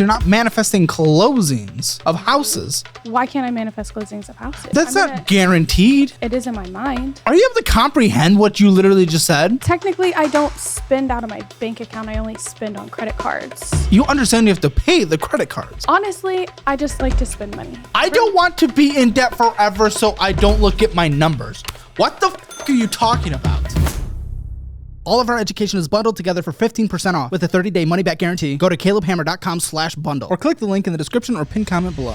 You're not manifesting closings of houses. Why can't I manifest closings of houses? That's not guaranteed. It is in my mind. Are you able to comprehend what you literally just said? Technically, I don't spend out of my bank account. I only spend on credit cards. You understand you have to pay the credit cards. Honestly, I just like to spend money. I don't want to be in debt forever so I don't look at my numbers. What the f*** are you talking about? All of our education is bundled together for 15% off with a 30-day money-back guarantee. Go to calebhammer.com/bundle or click the link in the description or pinned comment below.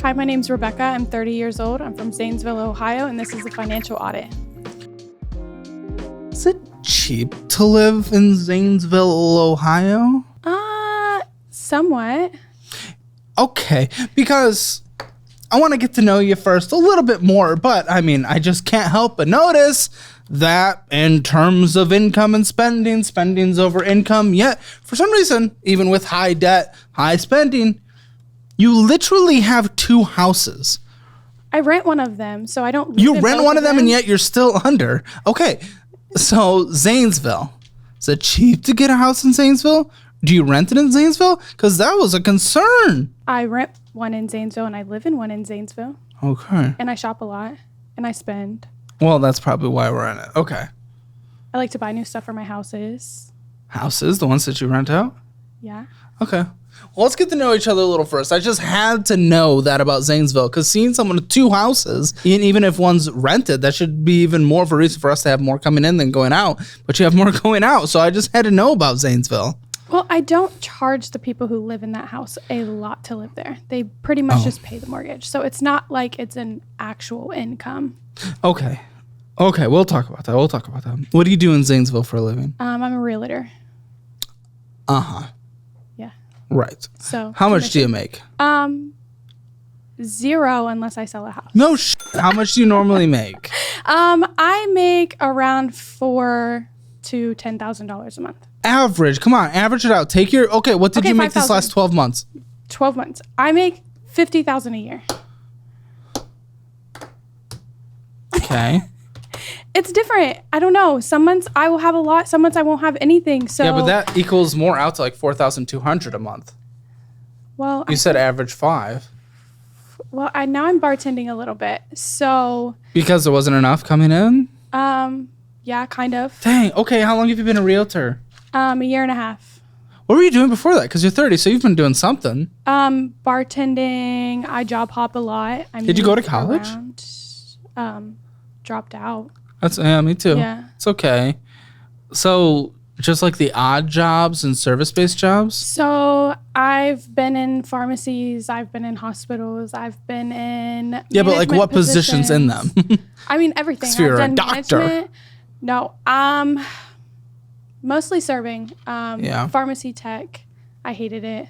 Hi, my name's Rebecca. I'm 30 years old. I'm from Zanesville, Ohio, and this is the Financial Audit. Is it cheap to live in Zanesville, Ohio? Somewhat. Okay, because I want to get to know you first a little bit more, but I mean, I just can't help but notice that in terms of income and spending's over income, yet for some reason, even with high debt, high spending, you literally have two houses. I rent one of them, so I don't live You in rent both one of them and yet you're still under. Okay, so Zanesville, is it cheap to get a house in Zanesville? Do you rent it in Zanesville? Because that was a concern. I rent one in Zanesville and I live in one in Zanesville. Okay. And I shop a lot and I spend. Well, that's probably why we're in it. Okay. I like to buy new stuff for my houses. Houses, the ones that you rent out? Yeah. Okay. Well, let's get to know each other a little first. I just had to know that about Zanesville because seeing someone with two houses, even if one's rented, that should be even more of a reason for us to have more coming in than going out. But you have more going out, so I just had to know about Zanesville. Well, I don't charge the people who live in that house a lot to live there. They pretty much just pay the mortgage. So it's not like it's an actual income. Okay. Okay, we'll talk about that. What do you do in Zanesville for a living? I'm a realtor. Uh-huh. Yeah. Right. So how much do you make? Zero unless I sell a house. No How much do you normally make? I make around $4,000 to $10,000 a month. Average. Come on, average it out. Take your what did you make 5,000. this last 12 months? 12 months. I make $50,000 a year. Okay. It's different. I don't know. Some months I will have a lot. Some months I won't have anything. So yeah, but that equals more out to like $4,200 a month. Well, you said average 5. Well, now I'm bartending a little bit. So because there wasn't enough coming in? Yeah, kind of. Dang. Okay, how long have you been a realtor? A year and a half. What were you doing before that? Because you're 30, so you've been doing something. Bartending. I job hop a lot. Did you go to college? Dropped out. Me too. Yeah. It's okay. So just like the odd jobs and service-based jobs? So I've been in pharmacies. I've been in hospitals. I've been in but like what positions in them? I mean, everything. So you're a doctor. Management. No. Mostly serving. Pharmacy tech. I hated it.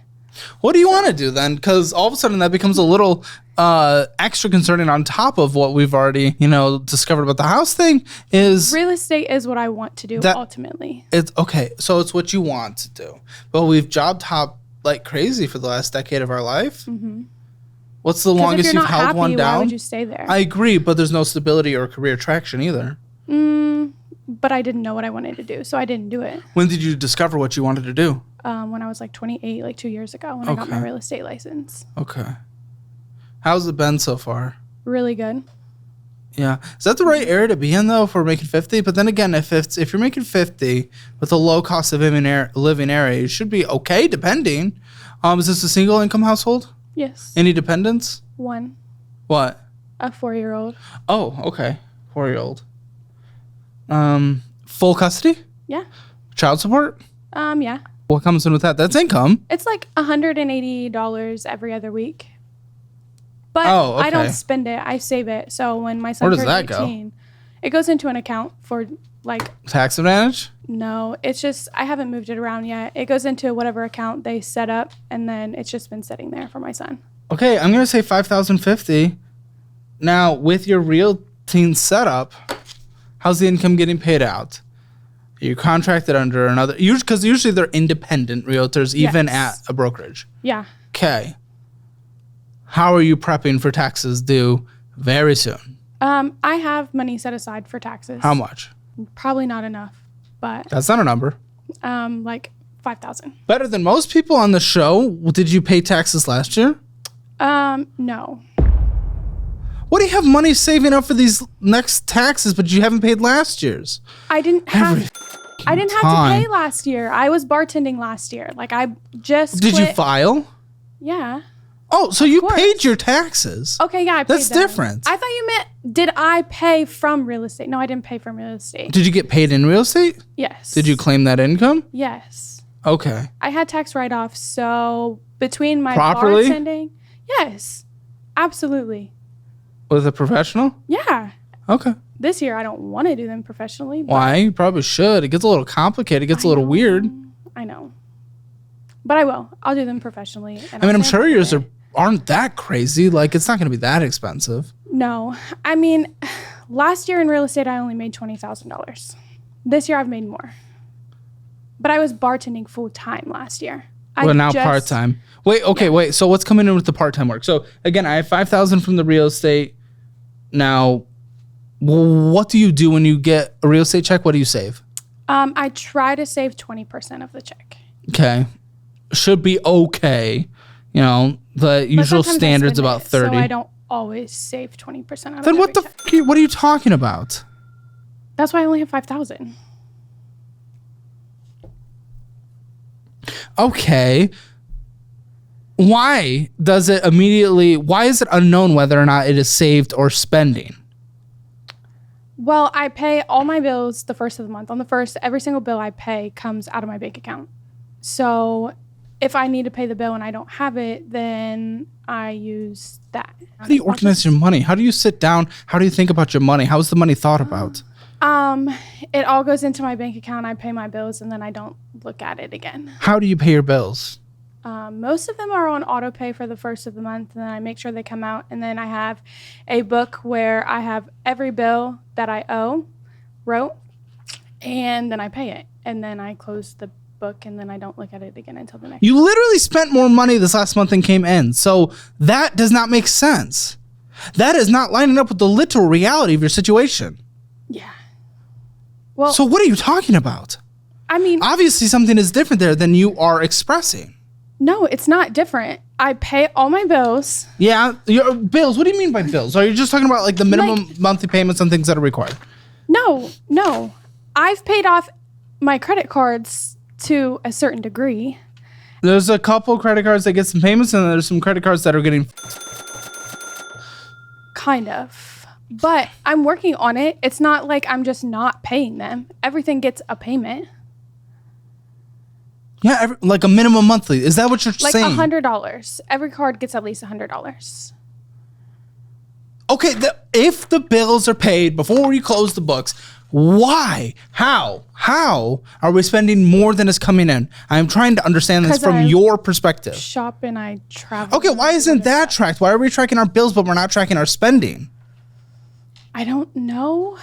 What do you want to do then? Because all of a sudden that becomes a little extra concerning on top of what we've already, discovered about the house thing. Is real estate is what I want to do ultimately. It's okay. So it's what you want to do. But we've job hopped like crazy for the last decade of our life. Mm-hmm. What's the longest you've held one down? Why would you stay there? I agree, but there's no stability or career traction either. But I didn't know what I wanted to do, so I didn't do it. When did you discover what you wanted to do? When I was like 28, like 2 years ago, when I got my real estate license. Okay. How's it been so far? Really good. Yeah. Is that the right area to be in, though, if we're making 50? But then again, if you're making 50 with a low cost of living area, you should be okay, depending. Is this a single income household? Yes. Any dependents? One. What? A 4-year-old. Oh, okay. 4-year-old. Full custody? Yeah. Child support? Yeah. What comes in with that? That's income. It's like $180 every other week. But okay. I don't spend it. I save it. So when my son turns 18, it goes into an account for like... Tax advantage? No, it's just, I haven't moved it around yet. It goes into whatever account they set up, and then it's just been sitting there for my son. Okay, I'm going to say $5,050. Now, with your real teen setup, how's the income getting paid out? Are you contracted under another? Because usually they're independent realtors, even at a brokerage. Yeah. Okay. How are you prepping for taxes due very soon? I have money set aside for taxes. How much? Probably not enough, but that's not a number. Like $5,000. Better than most people on the show. Did you pay taxes last year? No. What do you have money saving up for these next taxes, but you haven't paid last year's? I didn't have to pay last year. I was bartending last year. Like I just Did you file? Yeah. Oh, so you paid your taxes. Okay, yeah, I paid That's them. different. I thought you meant, did I pay from real estate? No, I didn't pay from real estate. Did you get paid in real estate? Yes. Did you claim that income? Yes. Okay. I had tax write-offs, so between my Properly? bartending, yes, absolutely. With a professional? Yeah. Okay. This year, I don't want to do them professionally. But Why? You probably should. It gets a little complicated. It gets a little weird. I know. But I will. I'll do them professionally. I mean, I'm sure yours aren't that crazy. Like, it's not going to be that expensive. No. I mean, last year in real estate, I only made $20,000. This year, I've made more. But I was bartending full-time last year. Now part-time. Wait. So what's coming in with the part-time work? So, again, I have $5,000 from the real estate. Now, what do you do when you get a real estate check? What do you save? I try to save 20% of the check. Okay. Should be okay. You know, the usual standard's about 30. So I don't always save 20% of Then what what are you talking about? That's why I only have 5,000. Okay. Why is it unknown whether or not it is saved or spending? Well, I pay all my bills the first of the month. On the first, every single bill I pay comes out of my bank account. So if I need to pay the bill and I don't have it, then I use that. How do you organize your money? How do you sit down? How do you think about your money? How is the money thought about? It all goes into my bank account. I pay my bills and then I don't look at it again. How do you pay your bills? Most of them are on auto pay for the first of the month, and then I make sure they come out. And then I have a book where I have every bill that I wrote, and then I pay it. And then I close the book, and then I don't look at it again until the next. You literally spent more money this last month than came in. So that does not make sense. That is not lining up with the literal reality of your situation. Yeah. Well, so what are you talking about? I mean, obviously something is different there than you are expressing. No, it's not different. I pay all my bills. Yeah, your bills. What do you mean by bills? Are you just talking about like the minimum monthly payments on things that are required? No. I've paid off my credit cards to a certain degree. There's a couple credit cards that get some payments, and there's some credit cards that are getting... Kind of. But I'm working on it. It's not like I'm just not paying them. Everything gets a payment. Yeah, like a minimum monthly. Is that what you're saying? Like $100. Every card gets at least $100. Okay, if the bills are paid before you close the books, why? How are we spending more than is coming in? I'm trying to understand this from your perspective. Shop and I travel. Okay, why isn't that tracked? Why are we tracking our bills but we're not tracking our spending? I don't know.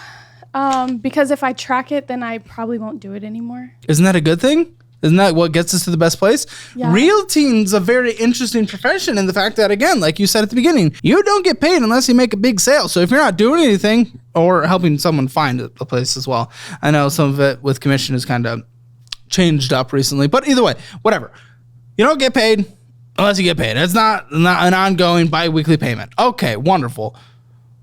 Because if I track it, then I probably won't do it anymore. Isn't that a good thing? Isn't that what gets us to the best place? Yeah. Realting's a very interesting profession in the fact that, again, like you said at the beginning, you don't get paid unless you make a big sale. So if you're not doing anything or helping someone find a place as well, I know some of it with commission is kind of changed up recently, but either way, whatever. You don't get paid unless you get paid. It's not an ongoing bi-weekly payment. Okay, wonderful.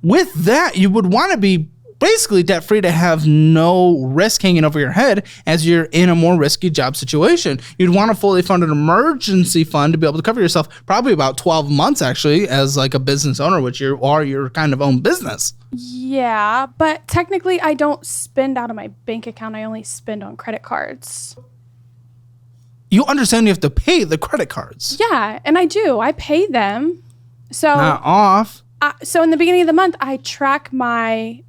With that, you would want to be basically debt-free to have no risk hanging over your head as you're in a more risky job situation. You'd want a fully funded emergency fund to be able to cover yourself probably about 12 months actually as like a business owner, which you are your kind of own business. Yeah, but technically I don't spend out of my bank account. I only spend on credit cards. You understand you have to pay the credit cards. Yeah, and I do. I pay them. So not off. So in the beginning of the month, I track my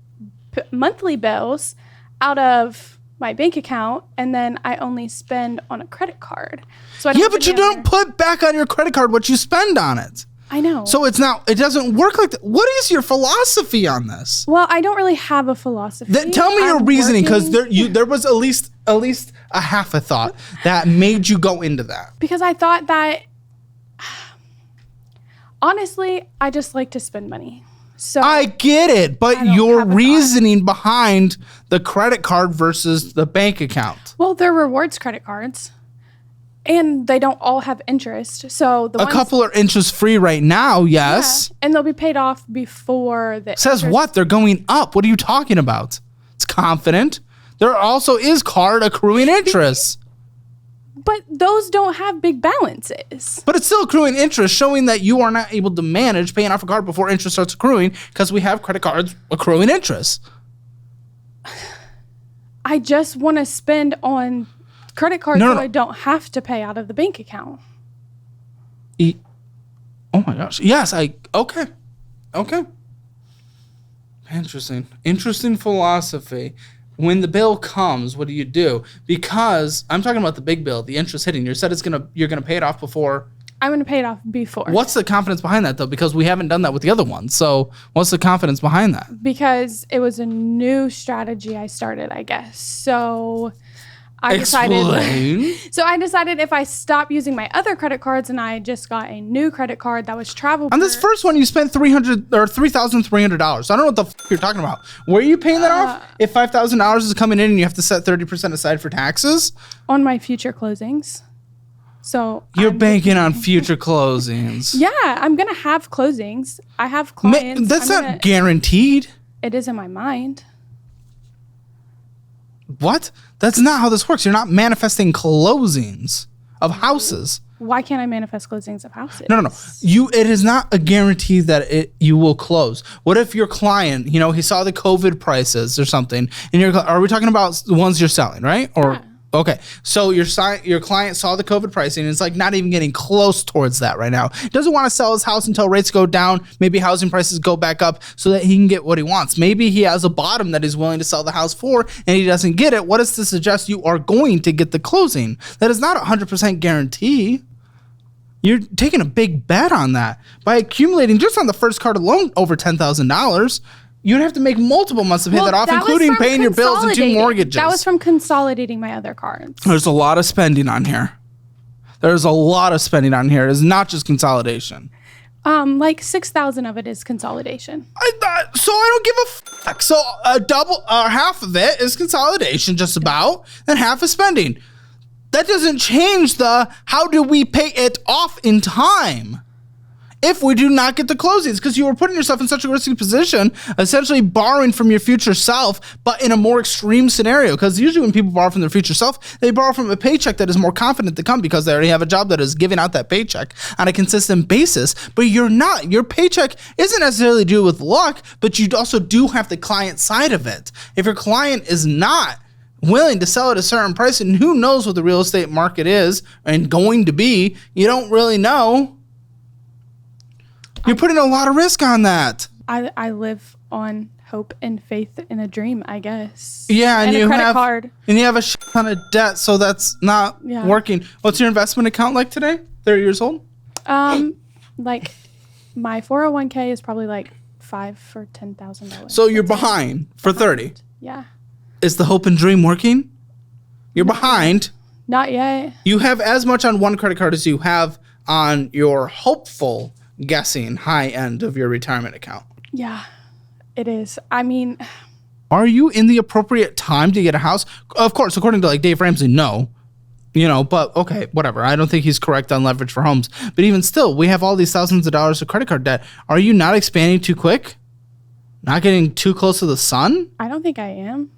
monthly bills out of my bank account, and then I only spend on a credit card. So but you don't put back on your credit card what you spend on it. I know. So it doesn't work like that. What is your philosophy on this? Well, I don't really have a philosophy. Tell me your reasoning, because there was at least a half a thought that made you go into that. Because I thought that, honestly, I just like to spend money. So I get it, but your reasoning behind the credit card versus the bank account. Well, they're rewards credit cards. And they don't all have interest. So a couple are interest free right now, yes. Yeah, and they'll be paid off before the Says interest. what? They're going up. What are you talking about? It's confident. There also is card accruing interest. But those don't have big balances. But it's still accruing interest, showing that you are not able to manage paying off a card before interest starts accruing, because we have credit cards accruing interest. I just want to spend on credit cards so I don't have to pay out of the bank account. Oh my gosh. Yes, okay. Interesting philosophy. When the bill comes, what do you do? Because I'm talking about the big bill, the interest hitting. You said you're gonna pay it off before. I'm gonna pay it off before. What's the confidence behind that though? Because we haven't done that with the other ones. So what's the confidence behind that? Because it was a new strategy I started, I guess. So I decided if I stop using my other credit cards and I just got a new credit card that was travel. On this first one, you spent $3,300. So I don't know what the you're talking about. Where are you paying that off? If $5,000 is coming in and you have to set 30% aside for taxes? On my future closings. So you're banking on future closings. Yeah, I'm gonna have closings. I have clients. That's not guaranteed. It is in my mind. What? That's not how this works. You're not manifesting closings of houses. Why can't I manifest closings of houses? No. It is not a guarantee that you will close. What if your client, he saw the COVID prices or something, and are we talking about the ones you're selling, right? Or yeah. Okay, so your client saw the COVID pricing and it's like not even getting close towards that right now. He doesn't want to sell his house until rates go down, maybe housing prices go back up so that he can get what he wants. Maybe he has a bottom that he's willing to sell the house for and he doesn't get it. What is to suggest you are going to get the closing? That is not a 100% guarantee. You're taking a big bet on that. By accumulating just on the first card alone over $10,000, you'd have to make multiple months to pay that off, including paying your bills and 2 mortgages. That was from consolidating my other cards. There's a lot of spending on here. There's a lot of spending on here. It's not just consolidation. Like 6,000 of it is consolidation. So I don't give a fuck. So half of it is consolidation, just about, and half is spending. That doesn't change how do we pay it off in time if we do not get the closings, because you are putting yourself in such a risky position, essentially borrowing from your future self, but in a more extreme scenario. Because usually when people borrow from their future self, they borrow from a paycheck that is more confident to come because they already have a job that is giving out that paycheck on a consistent basis. But you're not. Your paycheck isn't necessarily due with luck, but you also do have the client side of it. If your client is not willing to sell at a certain price, and who knows what the real estate market is and going to be, you don't really know. You're putting a lot of risk on that. I live on hope and faith in a dream, I guess. Yeah, and a credit card. And you have a ton of debt, so that's not working. What's your investment account like today? 30 years old? Like my 401k is probably like $5,000 or $10,000. So you're behind for 30. Yeah. Is the hope and dream working? You're behind. Not yet. You have as much on one credit card as you have on your hopeful guessing high end of your retirement account. Yeah, it is. I mean, are you in the appropriate time to get a house? Of course, according to like Dave Ramsey, no. But okay, whatever. I don't think he's correct on leverage for homes. But even still, we have all these thousands of dollars of credit card debt. Are you not expanding too quick? Not getting too close to the sun? I don't think I am.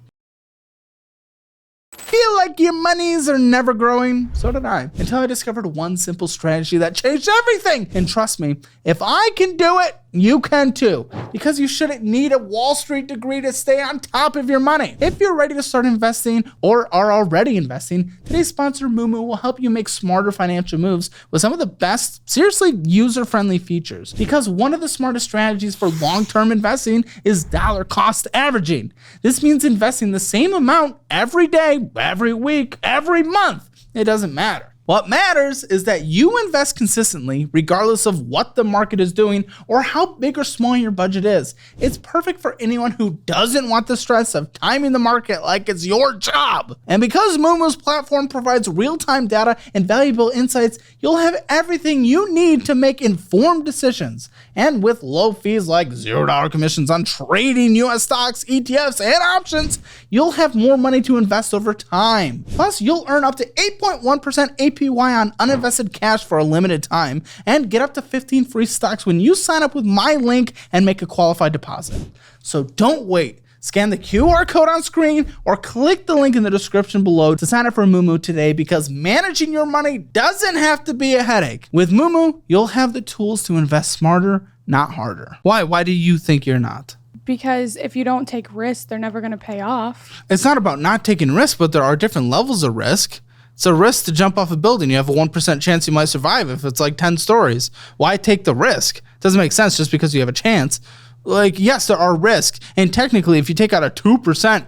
Feel like your monies are never growing? So did I. Until I discovered one simple strategy that changed everything. And trust me, if I can do it, you can too. Because you shouldn't need a Wall Street degree to stay on top of your money. If you're ready to start investing or are already investing, today's sponsor, Moomoo, will help you make smarter financial moves with some of the best, seriously user-friendly features. Because one of the smartest strategies for long-term investing is dollar cost averaging. This means investing the same amount every day, every week, every month. It doesn't matter. What matters is that you invest consistently regardless of what the market is doing or how big or small your budget is. It's perfect for anyone who doesn't want the stress of timing the market like it's your job. And because Moomoo's platform provides real-time data and valuable insights, you'll have everything you need to make informed decisions. And with low fees like $0 commissions on trading US stocks, ETFs, and options, you'll have more money to invest over time. Plus, you'll earn up to 8.1% APY on uninvested cash for a limited time and get up to 15 free stocks when you sign up with my link and make a qualified deposit. So don't wait. Scan the QR code on screen or click the link in the description below to sign up for Moomoo today, because managing your money doesn't have to be a headache. With Moomoo, you'll have the tools to invest smarter, not harder. Why? Why do you think you're not? Because if you don't take risks, they're never going to pay off. It's not about not taking risks, but there are different levels of risk. It's a risk to jump off a building. You have a 1% chance you might survive if it's like 10 stories. Why take the risk? It doesn't make sense just because you have a chance. Like, yes, there are risks. And technically, if you take out a 2%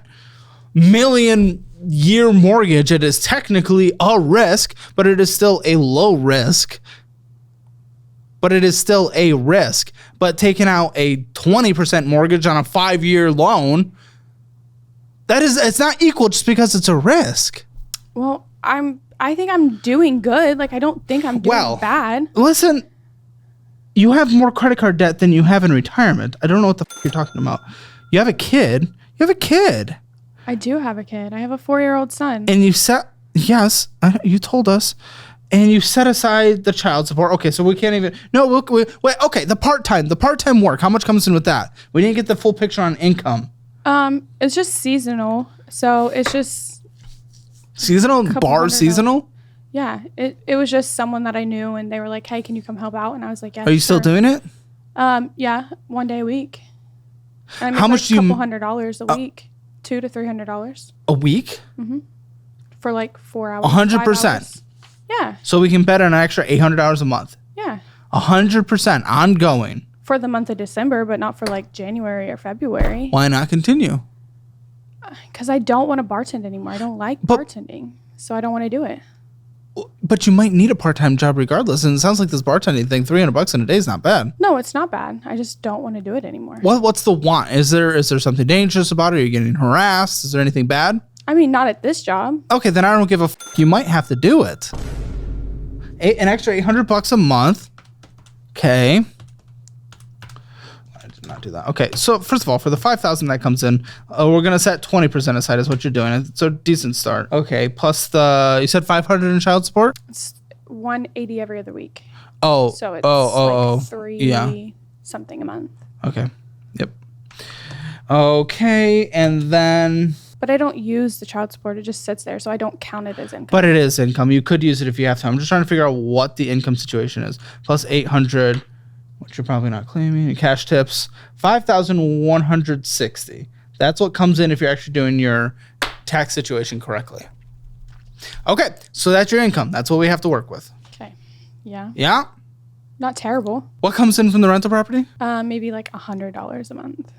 million-year mortgage, it is technically a risk, but it is still a low risk. But taking out a 20% mortgage on a 5-year loan, it's not equal just because it's a risk. Well, I think I'm doing good. Like, I don't think I'm doing bad. Listen, you have more credit card debt than you have in retirement. I don't know what the you're talking about. You have a kid. I do have a kid. I have a 4-year-old son. And you told us. And you set aside the child support. Okay, so we can't even. No, wait. Okay, the part-time work. How much comes in with that? We didn't get the full picture on income. It's just seasonal. So it's just seasonal. Bar seasonal. Yeah, it was just someone that I knew, and they were like, "Hey, can you come help out?" And I was like, "Yeah." Are you still doing it? Yeah, 1 day a week. And I make How much do you? $200 a week, $200 to $300 a week. Mm-hmm. For like 4 hours. 100%. Yeah. So we can bet on an extra $800 a month. Yeah. 100% ongoing. For the month of December, but not for like January or February. Why not continue? Because I don't want to bartend anymore. I don't like bartending, so I don't want to do it. But you might need a part-time job regardless, and it sounds like this bartending thing, $300 in a day is not bad. No, it's not bad. I just don't want to do it anymore. What's the want? Is there something dangerous about it? Are you getting harassed? Is there anything bad? I mean, not at this job. Okay, then I don't give a you might have to do it. An extra $800 a month. Okay. I did not do that. Okay, so first of all, for the $5,000 that comes in, we're gonna set 20% aside is what you're doing. It's a decent start. Okay, plus you said $500 in child support. It's $180 every other week. Oh, so it's like $3 something a month. Okay. Yep. Okay, and then. But I don't use the child support. It just sits there, so I don't count it as income. But it is income. You could use it if you have to. I'm just trying to figure out what the income situation is. Plus $800, which you're probably not claiming. Cash tips, $5,160. That's what comes in if you're actually doing your tax situation correctly. Okay, so that's your income. That's what we have to work with. Okay. Yeah. Yeah? Not terrible. What comes in from the rental property? Maybe like $100 a month.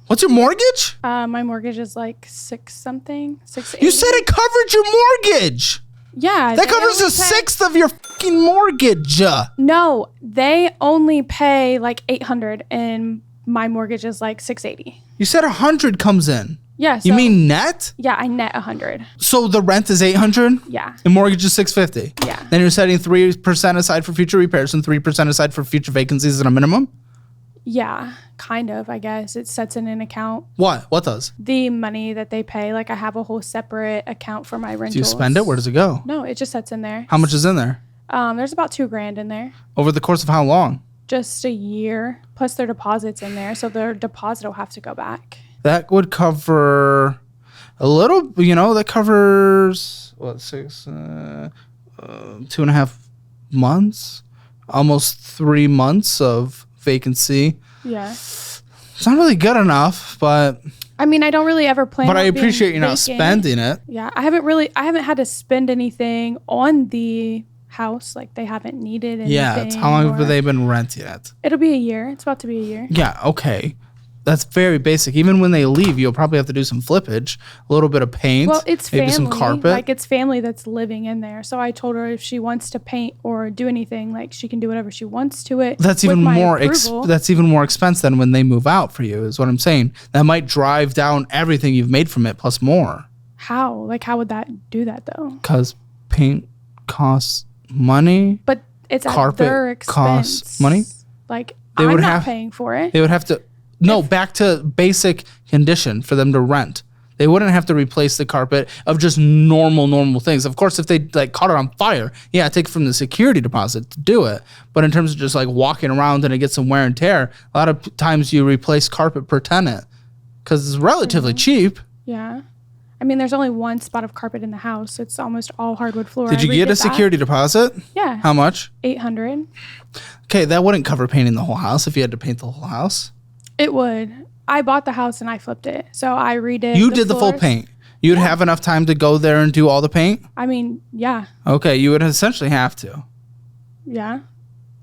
What's your mortgage? My mortgage is like $680. You said it covered your mortgage. Yeah. That covers a sixth of your fucking mortgage. No, they only pay like $800 and my mortgage is like $680. You said $100 comes in. Yeah. You mean net? Yeah, I net $100. So the rent is $800? Yeah. The mortgage is $650? Yeah. Then you're setting 3% aside for future repairs and 3% aside for future vacancies at a minimum? Yeah, kind of, I guess. It sets in an account. What? What does? The money that they pay. Like, I have a whole separate account for my rentals. Do you spend it? Where does it go? No, it just sets in there. How much is in there? There's about $2,000 in there. Over the course of how long? Just a year. Plus their deposits in there. So their deposit will have to go back. That would cover a little, that covers, 2.5 months? Almost 3 months of vacancy. Yeah. It's not really good enough, but I mean, I don't really ever plan. But I appreciate you not spending it. Yeah, I haven't had to spend anything on the house. Like, they haven't needed anything. Yeah, how long have they been renting it? It'll be a year. It's about to be a year. Yeah, okay. That's very basic. Even when they leave, you'll probably have to do some flippage, a little bit of paint, well, it's maybe family. some carpet. Like, it's family that's living in there. So I told her if she wants to paint or do anything, like, she can do whatever she wants to it. That's even more that's even more expense than when they move out for you, is what I'm saying. That might drive down everything you've made from it plus more. How? Like, how would that do that though? Because paint costs money. But it's carpet at their expense. Costs money. Like, I'm not paying for it. They would have to. No, back to basic condition for them to rent. They wouldn't have to replace the carpet of just normal things. Of course, if they like caught it on fire, yeah, take it from the security deposit to do it. But in terms of just like walking around and it gets some wear and tear, a lot of times you replace carpet per tenant because it's relatively cheap. Yeah. I mean, there's only one spot of carpet in the house. It's almost all hardwood floor. Did you get a security deposit? Yeah. How much? $800. Okay, that wouldn't cover painting the whole house if you had to paint the whole house. It would. I bought the house and I flipped it. So I redid You did the full paint. You'd have enough time to go there and do all the paint? I mean, yeah. Okay, you would essentially have to. Yeah.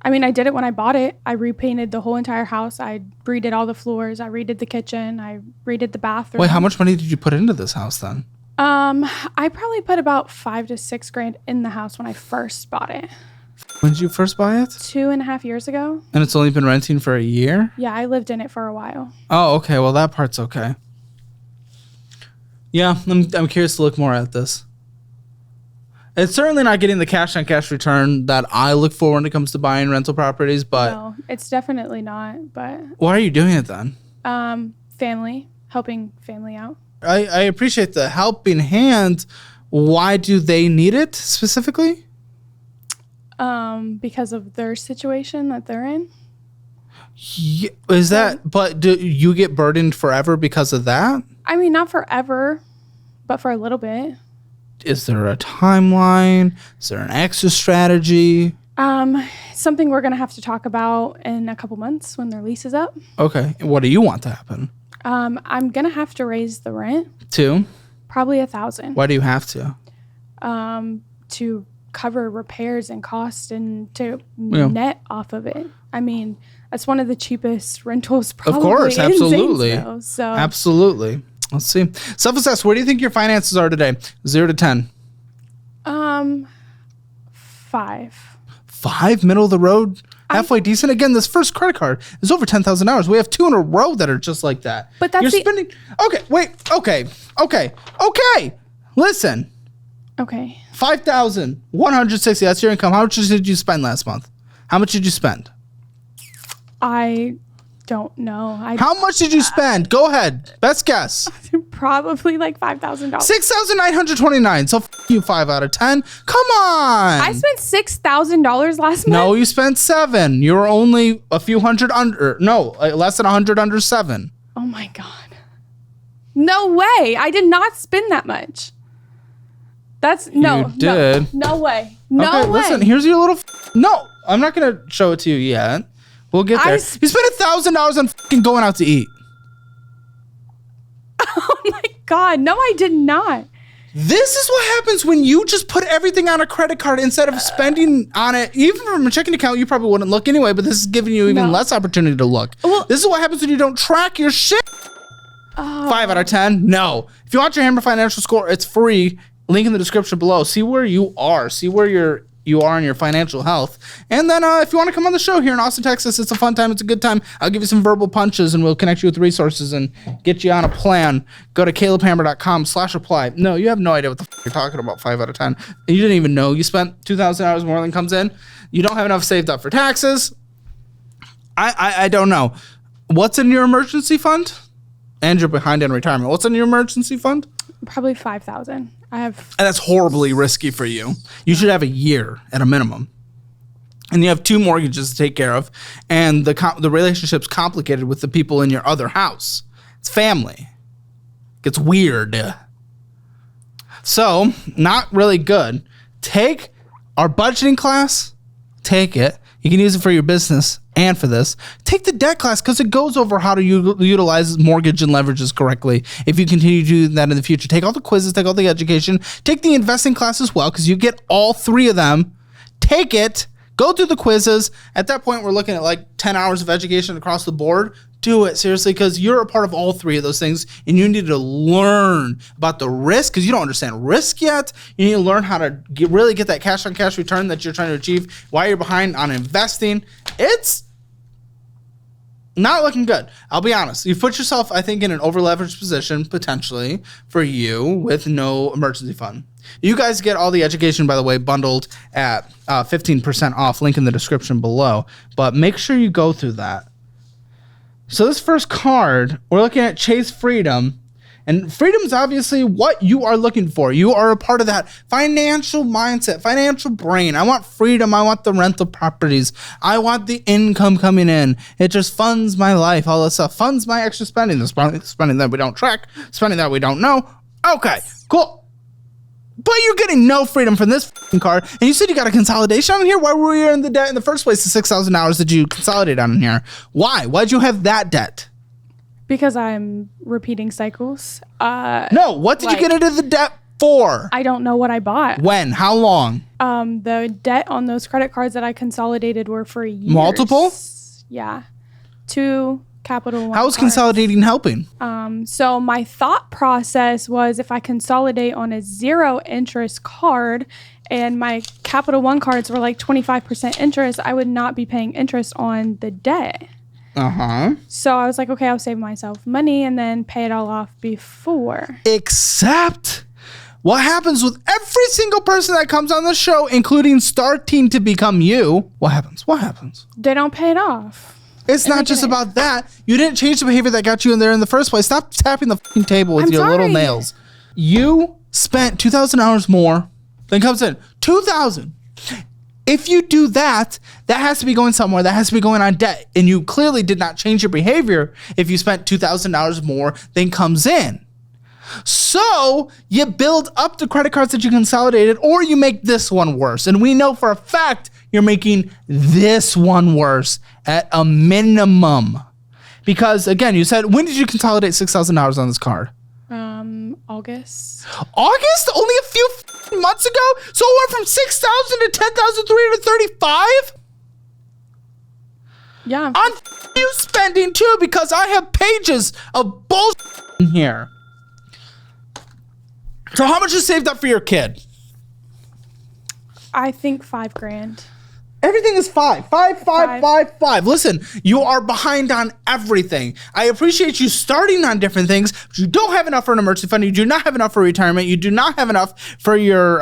I mean, I did it when I bought it. I repainted the whole entire house. I redid all the floors. I redid the kitchen. I redid the bathroom. Wait, how much money did you put into this house then? I probably put about $5,000 to $6,000 in the house when I first bought it. When did you first buy it? 2.5 years ago. And it's only been renting for a year? Yeah, I lived in it for a while. Oh, okay. Well, that part's okay. Yeah, I'm curious to look more at this. It's certainly not getting the cash-on-cash return that I look for when it comes to buying rental properties, but... No, it's definitely not, but... Why are you doing it then? Family. Helping family out. I appreciate the helping hand. Why do they need it specifically? Because of their situation that they're in. Yeah, is that... But do you get burdened forever because of that? I mean, not forever, but for a little bit. Is there a timeline? Is there an exit strategy? Something we're going to have to talk about in a couple months when their lease is up. Okay. And what do you want to happen? I'm going to have to raise the rent. To? Probably $1,000. Why do you have to? To cover repairs and costs and to net off of it. I mean, that's one of the cheapest rentals probably. Of course, absolutely. Absolutely. Let's see. Self-assess. Where do you think your finances are today? 0 to 10. 5. 5? Middle of the road? Halfway decent? Again, this first credit card is over $10,000. We have 2 in a row that are just like that. But that's You're spending... Okay, wait. Okay. Listen. Okay. 5,160. That's your income. How much did you spend last month? How much did you spend? I don't know. How much did you spend? Go ahead. Best guess. Probably like $5,000. $6,929. So you 5 out of 10. Come on. I spent $6,000 last month. No, you spent 7. You were only a few hundred under. No, less than 100 under 7. Oh my God. No way. I did not spend that much. That's no. You did. No way. No way. Listen, here's your little. No, I'm not going to show it to you yet. We'll get there. You spent $1,000 on fucking going out to eat. Oh my God. No, I did not. This is what happens when you just put everything on a credit card instead of spending on it. Even from a checking account, you probably wouldn't look anyway, but this is giving you even less opportunity to look. Well, this is what happens when you don't track your shit. 5 out of 10? No. If you want your Hammer Financial Score, it's free. Link in the description below. See where you are. See where you are in your financial health. And then if you want to come on the show here in Austin, Texas, it's a fun time. It's a good time. I'll give you some verbal punches and we'll connect you with resources and get you on a plan. Go to calebhammer.com/apply. No, you have no idea what the you're talking about. 5 out of 10. You didn't even know you spent $2,000 more than comes in. You don't have enough saved up for taxes. I don't know. What's in your emergency fund? And you're behind in retirement. What's in your emergency fund? Probably $5,000. And that's horribly risky for you. You should have a year at a minimum. And you have 2 mortgages to take care of. And the relationship's complicated with the people in your other house. It's family. It gets weird. So, not really good. Take our budgeting class. Take it. You can use it for your business and for this. Take the debt class because it goes over how to utilize mortgage and leverages correctly if you continue to do that in the future. Take all the quizzes, take all the education, take the investing class as well because you get all 3 of them. Take it, go through the quizzes. At that point, we're looking at like 10 hours of education across the board. Do it, seriously, because you're a part of all 3 of those things and you need to learn about the risk because you don't understand risk yet. You need to learn how to really get that cash-on-cash return that you're trying to achieve while you're behind on investing. It's not looking good. I'll be honest. You've put yourself, I think, in an over-leveraged position, potentially, for you with no emergency fund. You guys get all the education, by the way, bundled at 15% off. Link in the description below. But make sure you go through that. So this first card, we're looking at Chase Freedom. And freedom is obviously what you are looking for. You are a part of that financial mindset, financial brain. I want freedom. I want the rental properties. I want the income coming in. It just funds my life. All this stuff funds my extra spending. The spending that we don't track, spending that we don't know. Okay, cool. But you're getting no freedom from this card. And you said you got a consolidation on here. Why were you in the debt in the first place? The $6,000 that you consolidate on here. Why? Why'd you have that debt? Because I'm repeating cycles. No, what did you get into the debt for? I don't know what I bought. When? How long? The debt on those credit cards that I consolidated were for years. Multiple? Yeah. 2 Capital One How is cards. consolidating helping? So my thought process was if I consolidate on a 0 interest card and my Capital One cards were like 25% interest, I would not be paying interest on the debt. So I was like, okay, I'll save myself money and then pay it all off before. Except what happens with every single person that comes on the show, including starting to become you? What happens? What happens? They don't pay it off. It's not just about that. You didn't change the behavior that got you in there in the first place. Stop tapping the fucking table with your little nails. You spent $2,000 more than comes in. $2,000. If you do that, that has to be going somewhere. That has to be going on debt. And you clearly did not change your behavior if you spent $2,000 more than comes in. So you build up the credit cards that you consolidated, or you make this one worse. And we know for a fact you're making this one worse at a minimum. Because again, you said, when did you consolidate $6,000 on this card? August. August? Only a few months ago? So it went from 6,000 to 10,335? Yeah. On you spending too, because I have pages of bullshit in here. So how much is saved up for your kid? I think $5,000. Everything is five. Listen, you are behind on everything. I appreciate you starting on different things, but you don't have enough for an emergency fund. You do not have enough for retirement. You do not have enough for your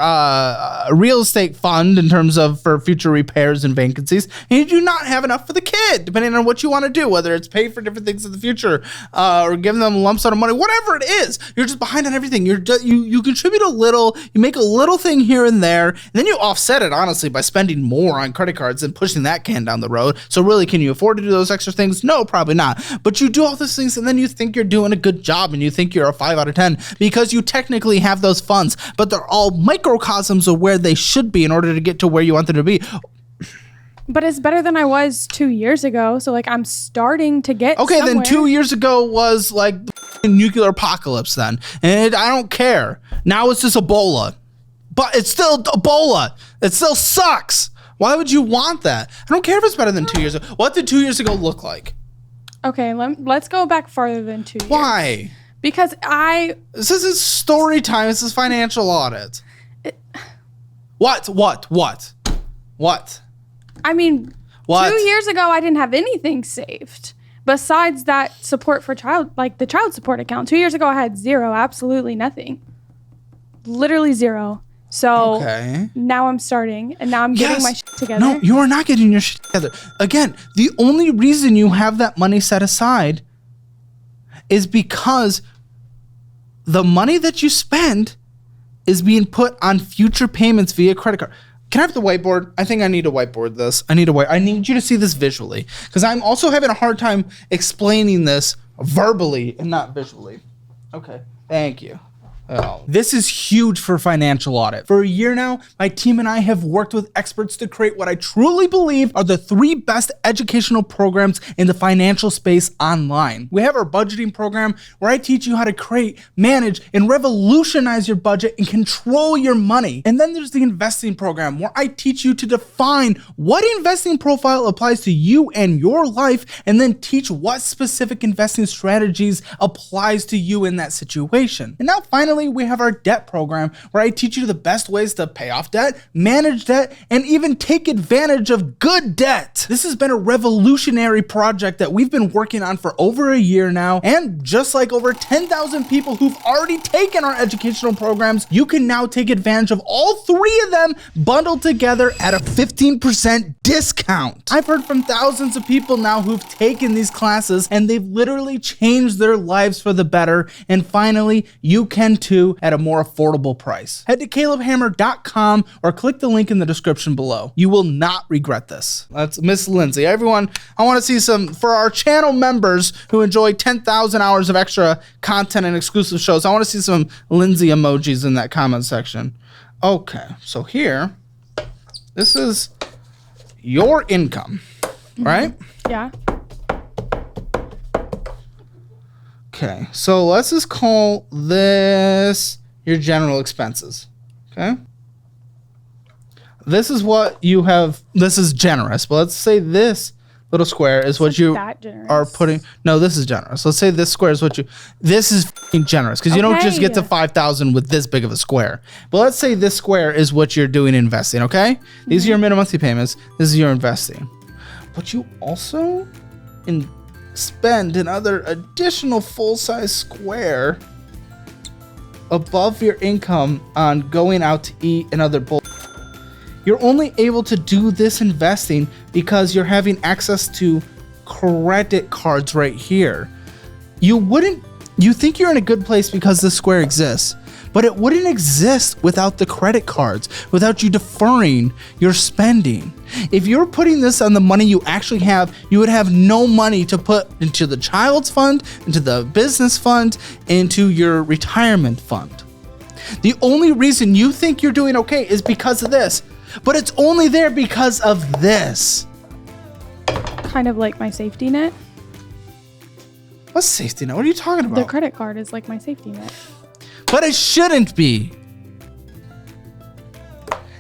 real estate fund in terms of for future repairs and vacancies. And you do not have enough for the kid, depending on what you want to do, whether it's pay for different things in the future or giving them a lump sum of money, whatever it is. You're just behind on everything. You contribute a little, you make a little thing here and there, and then you offset it, honestly, by spending more on credit cards and pushing that can down the road. So really, can you afford to do those extra things? No, probably not. But you do all those things and then you think you're doing a good job and you think you're a 5 out of 10 because you technically have those funds, but they're all microcosms of where they should be in order to get to where you want them to be. But it's better than I was 2 years ago. So like I'm starting to get somewhere. Then 2 years ago was like the nuclear apocalypse then. And I don't care. Now it's just Ebola. But it's still Ebola. It still sucks. Why would you want that? I don't care if it's better than 2 years ago. What did 2 years ago look like? Okay, let's go back farther than 2 years. Why? Because This isn't story time. This is financial audit. What? I mean, what? 2 years ago, I didn't have anything saved. Besides that support for the child support account. 2 years ago, I had zero, absolutely nothing. Literally zero. So now I'm starting, and now I'm getting my shit together. No, you are not getting your shit together. Again, the only reason you have that money set aside is because the money that you spend is being put on future payments via credit card. Can I have the whiteboard? I think I need to whiteboard this. I need you to see this visually, because I'm also having a hard time explaining this verbally and not visually. Okay, thank you. Oh. This is huge for financial audit. For a year now, my team and I have worked with experts to create what I truly believe are the 3 best educational programs in the financial space online. We have our budgeting program where I teach you how to create, manage, and revolutionize your budget and control your money. And then there's the investing program where I teach you to define what investing profile applies to you and your life, and then teach what specific investing strategies applies to you in that situation. And now finally, finally, we have our debt program where I teach you the best ways to pay off debt, manage debt, and even take advantage of good debt. This has been a revolutionary project that we've been working on for over a year now. And just like over 10,000 people who've already taken our educational programs, you can now take advantage of all 3 of them bundled together at a 15% discount. I've heard from thousands of people now who've taken these classes and they've literally changed their lives for the better. And finally, you can too at a more affordable price. Head to calebhammer.com or click the link in the description below. You will not regret this. That's Miss Lindsay. Everyone, I want to see some, for our channel members who enjoy 10,000 hours of extra content and exclusive shows, I want to see some Lindsay emojis in that comment section. Okay, so here, this is your income, right? Yeah. Okay, so let's just call this your general expenses, okay? This is what you have, this is generous, but let's say this little square is what you are putting. No, this is generous. Let's say this square is what you, this is f***ing generous because you don't just get to 5,000 with this big of a square. But let's say this square is what you're doing investing, okay? These are your minimum monthly payments. This is your investing. But you also spend another additional full-size square above your income on going out to eat and other bull. You're only able to do this investing because you're having access to credit cards right here. You think you're in a good place because this square exists, but it wouldn't exist without the credit cards, without you deferring your spending. If you're putting this on the money you actually have, you would have no money to put into the child's fund, into the business fund, into your retirement fund. The only reason you think you're doing okay is because of this. But it's only there because of this. Kind of like my safety net. What's safety net? What are you talking about? The credit card is like my safety net. But it shouldn't be.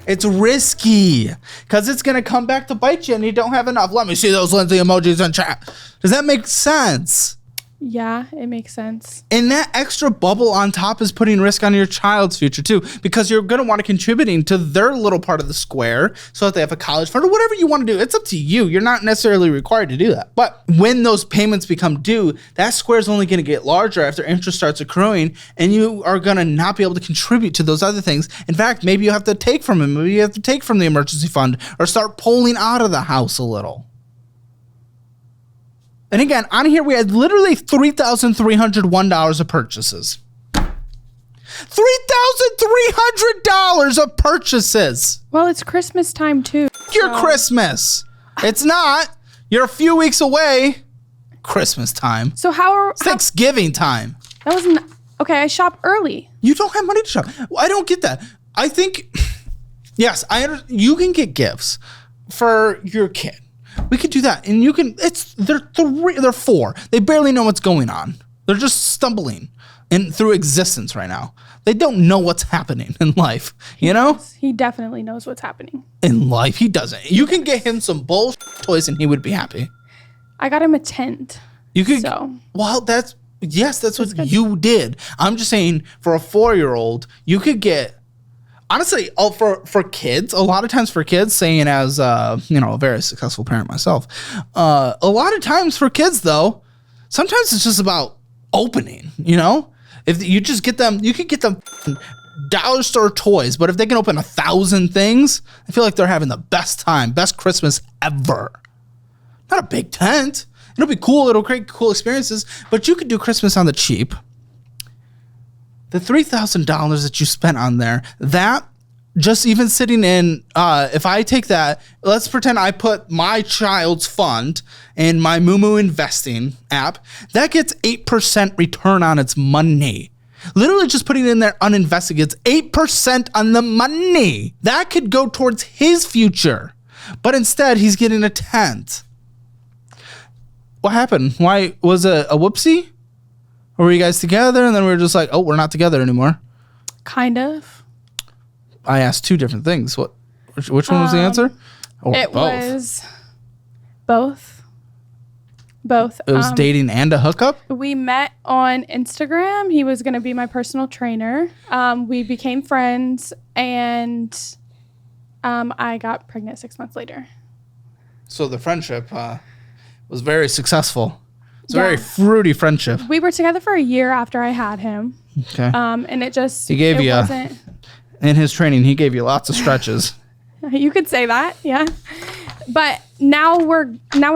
It's risky because it's going to come back to bite you and you don't have enough. Let me see those Lindsay emojis in chat. Does that make sense? Yeah, it makes sense. And that extra bubble on top is putting risk on your child's future too, because you're going to want to contributing to their little part of the square so that they have a college fund or whatever you want to do. It's up to you. You're not necessarily required to do that. But when those payments become due, that square is only going to get larger after interest starts accruing, and you are going to not be able to contribute to those other things. In fact, maybe you have to take from them. Maybe you have to take from the emergency fund or start pulling out of the house a little. And again, on here, we had literally $3,301 of purchases. $3,300 of purchases. Well, it's Christmas time, too. Your Christmas. It's not. You're a few weeks away. Christmas time. So Thanksgiving time. That wasn't... Okay, I shop early. You don't have money to shop. I don't get that. I think... Yes, you can get gifts for your kid. We could do that, and you can. They're 4. They barely know what's going on. They're just stumbling through existence right now. They don't know what's happening in life. You know, he definitely knows what's happening in life. He doesn't. You can get him some bullshit toys, and he would be happy. I got him a tent. You could. So. Well, that's what good. You did. I'm just saying, for a 4-year-old, you could get. Honestly, for kids, a lot of times for kids, saying as a very successful parent myself, a lot of times for kids though, sometimes it's just about opening. If you just get them, you could get them dollar store toys, but if they can open 1,000 things, I feel like they're having the best time, best Christmas ever. Not a big tent. It'll be cool. It'll create cool experiences, but you could do Christmas on the cheap. The $3,000 that you spent on there, that just even sitting in, if I take that, let's pretend I put my child's fund in my Moo investing app, that gets 8% return on its money. Literally just putting it in there uninvested gets 8% on the money. That could go towards his future, but instead he's getting a tent. What happened? Why was it a whoopsie? Or were you guys together and then we were just like, oh, we're not together anymore? Kind of. I asked 2 different things. Which one was the answer? Or it both? Was both. Both. It was dating and a hookup? We met on Instagram. He was going to be my personal trainer. We became friends, and I got pregnant 6 months later. So the friendship was very successful. It's a very fruity friendship. We were together for a year after I had him. Okay. And it just... He gave wasn't... In his training, he gave you lots of stretches. You could say that, yeah. But now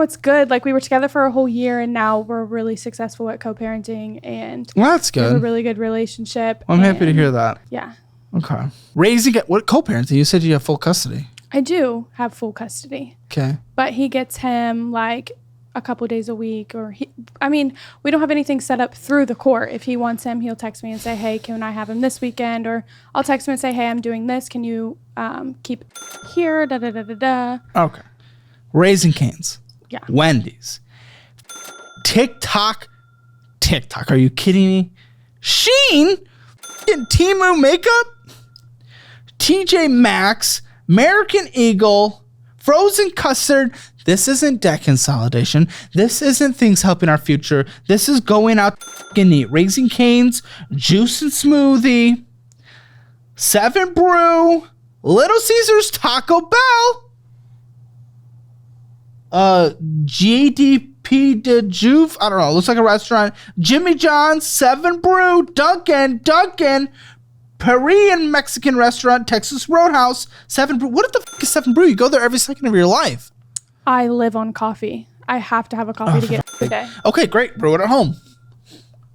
it's good. Like, we were together for a whole year, and now we're really successful at co-parenting, and Well, that's we have a good. really good relationship. I'm happy to hear that. Yeah. Okay. Raising it. What co-parenting? You said you have full custody. I do have full custody. Okay. But he gets him like a couple days a week, or we don't have anything set up through the court. If he wants him, he'll text me and say, hey, can I have him this weekend? Or I'll text him and say, hey, I'm doing this. Can you keep here? Da da da da da. Okay. Raising Cane's. Yeah. Wendy's. TikTok. Are you kidding me? Sheen. Temu makeup. TJ Maxx. American Eagle. Frozen custard. This isn't debt consolidation. This isn't things helping our future. This is going out and eat. Raising Cane's, juice and smoothie, 7 Brew, Little Caesars, Taco Bell, GDP de Juve, I don't know, looks like a restaurant, Jimmy John's, 7 Brew, Dunkin', Korean Mexican restaurant, Texas Roadhouse, 7 Brew. What the fuck is 7 Brew? You go there every second of your life. I live on coffee. I have to have a coffee to get every day. Okay, great. Brew it at home.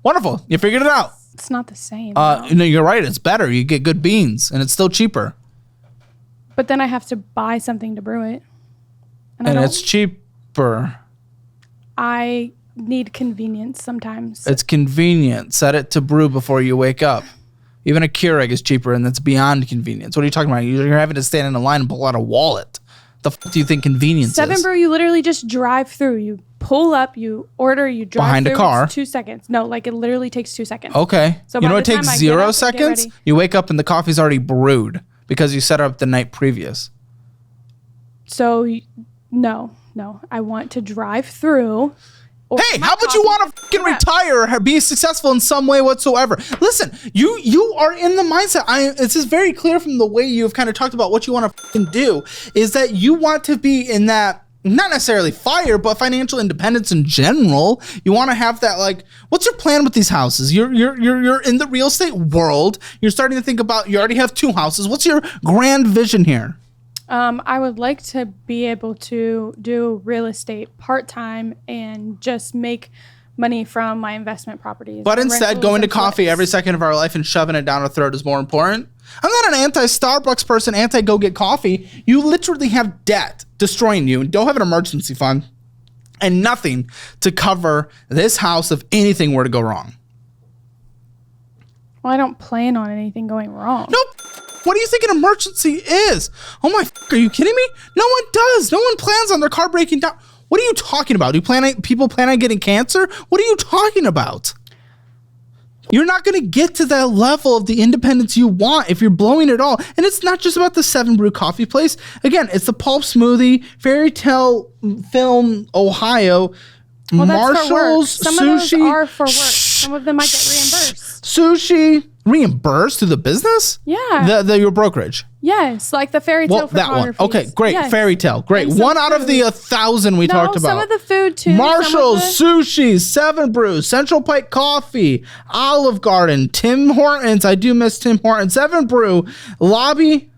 Wonderful. You figured it out. It's not the same. No, you're right. It's better. You get good beans, and it's still cheaper. But then I have to buy something to brew it. And it's cheaper. I need convenience sometimes. It's convenient. Set it to brew before you wake up. Even a Keurig is cheaper, and that's beyond convenience. What are you talking about? You're having to stand in a line and pull out a wallet. The f do you think convenience 7 is? Brew, you literally just drive through. You pull up, you order, you drive behind through. a car. It's 2 seconds. No, like it literally takes 2 seconds. Okay. So you know by what the time takes I get 0 up and get seconds? ready- You wake up and the coffee's already brewed because you set it up the night previous. So no, I want to drive through. Hey, how about you want to fucking retire or be successful in some way whatsoever? Listen, you are in the mindset. It's just very clear from the way you've kind of talked about what you want to fucking do is that you want to be in that, not necessarily FIRE, but financial independence in general. You want to have that, like, what's your plan with these houses? You're in the real estate world. You're starting to think about, you already have 2 houses. What's your grand vision here? I would like to be able to do real estate part-time and just make money from my investment properties. But instead, going to coffee every second of our life and shoving it down our throat is more important. I'm not an anti-Starbucks person, anti-go get coffee. You literally have debt destroying you and don't have an emergency fund and nothing to cover this house if anything were to go wrong. Well, I don't plan on anything going wrong. Nope. What do you think an emergency is? Oh my, are you kidding me? No one does. No one plans on their car breaking down. What are you talking about? People plan on getting cancer? What are you talking about? You're not going to get to that level of the independence you want if you're blowing it all. And it's not just about the 7 Brew coffee place. Again, it's the Pulp Smoothie, Fairy Tale Film, Ohio, Well, Marshall's, that's for work. Some sushi. of those are for work. Some of them might get reimbursed. Sushi. Reimbursed through the business? Yeah. Your brokerage. Yes, like the Fairy Tale That one. photographies. Okay, great. Yes. Fairy Tale. Great. And some One out of the food. 1,000 we talked about. Some of the food too. Marshall's, Some of Sushi, 7 Brew, Central Pike Coffee, Olive Garden, Tim Hortons. I do miss Tim Hortons. 7 Brew, Hobby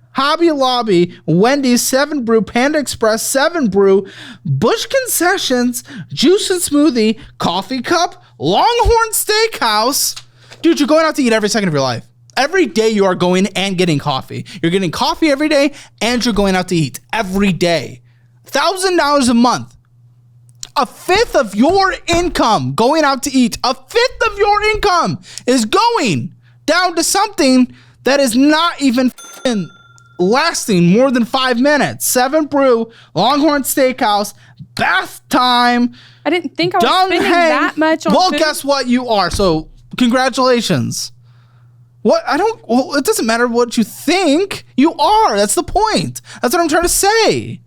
Lobby, Wendy's, 7 Brew, Panda Express, 7 Brew, Bush Concessions, Juice and Smoothie, Coffee Cup, Longhorn Steakhouse. Dude, you're going out to eat every second of your life. Every day you are going and getting coffee. You're getting coffee every day and you're going out to eat every day. $1,000 a month. A fifth of your income going out to eat. A fifth of your income is going down to something that is not even lasting more than 5 minutes. 7 Brew, Longhorn Steakhouse, bath time. I didn't think I was spending that much on Well, food. guess what? You are. So congratulations. It doesn't matter what you think. You are. That's the point. That's what I'm trying to say.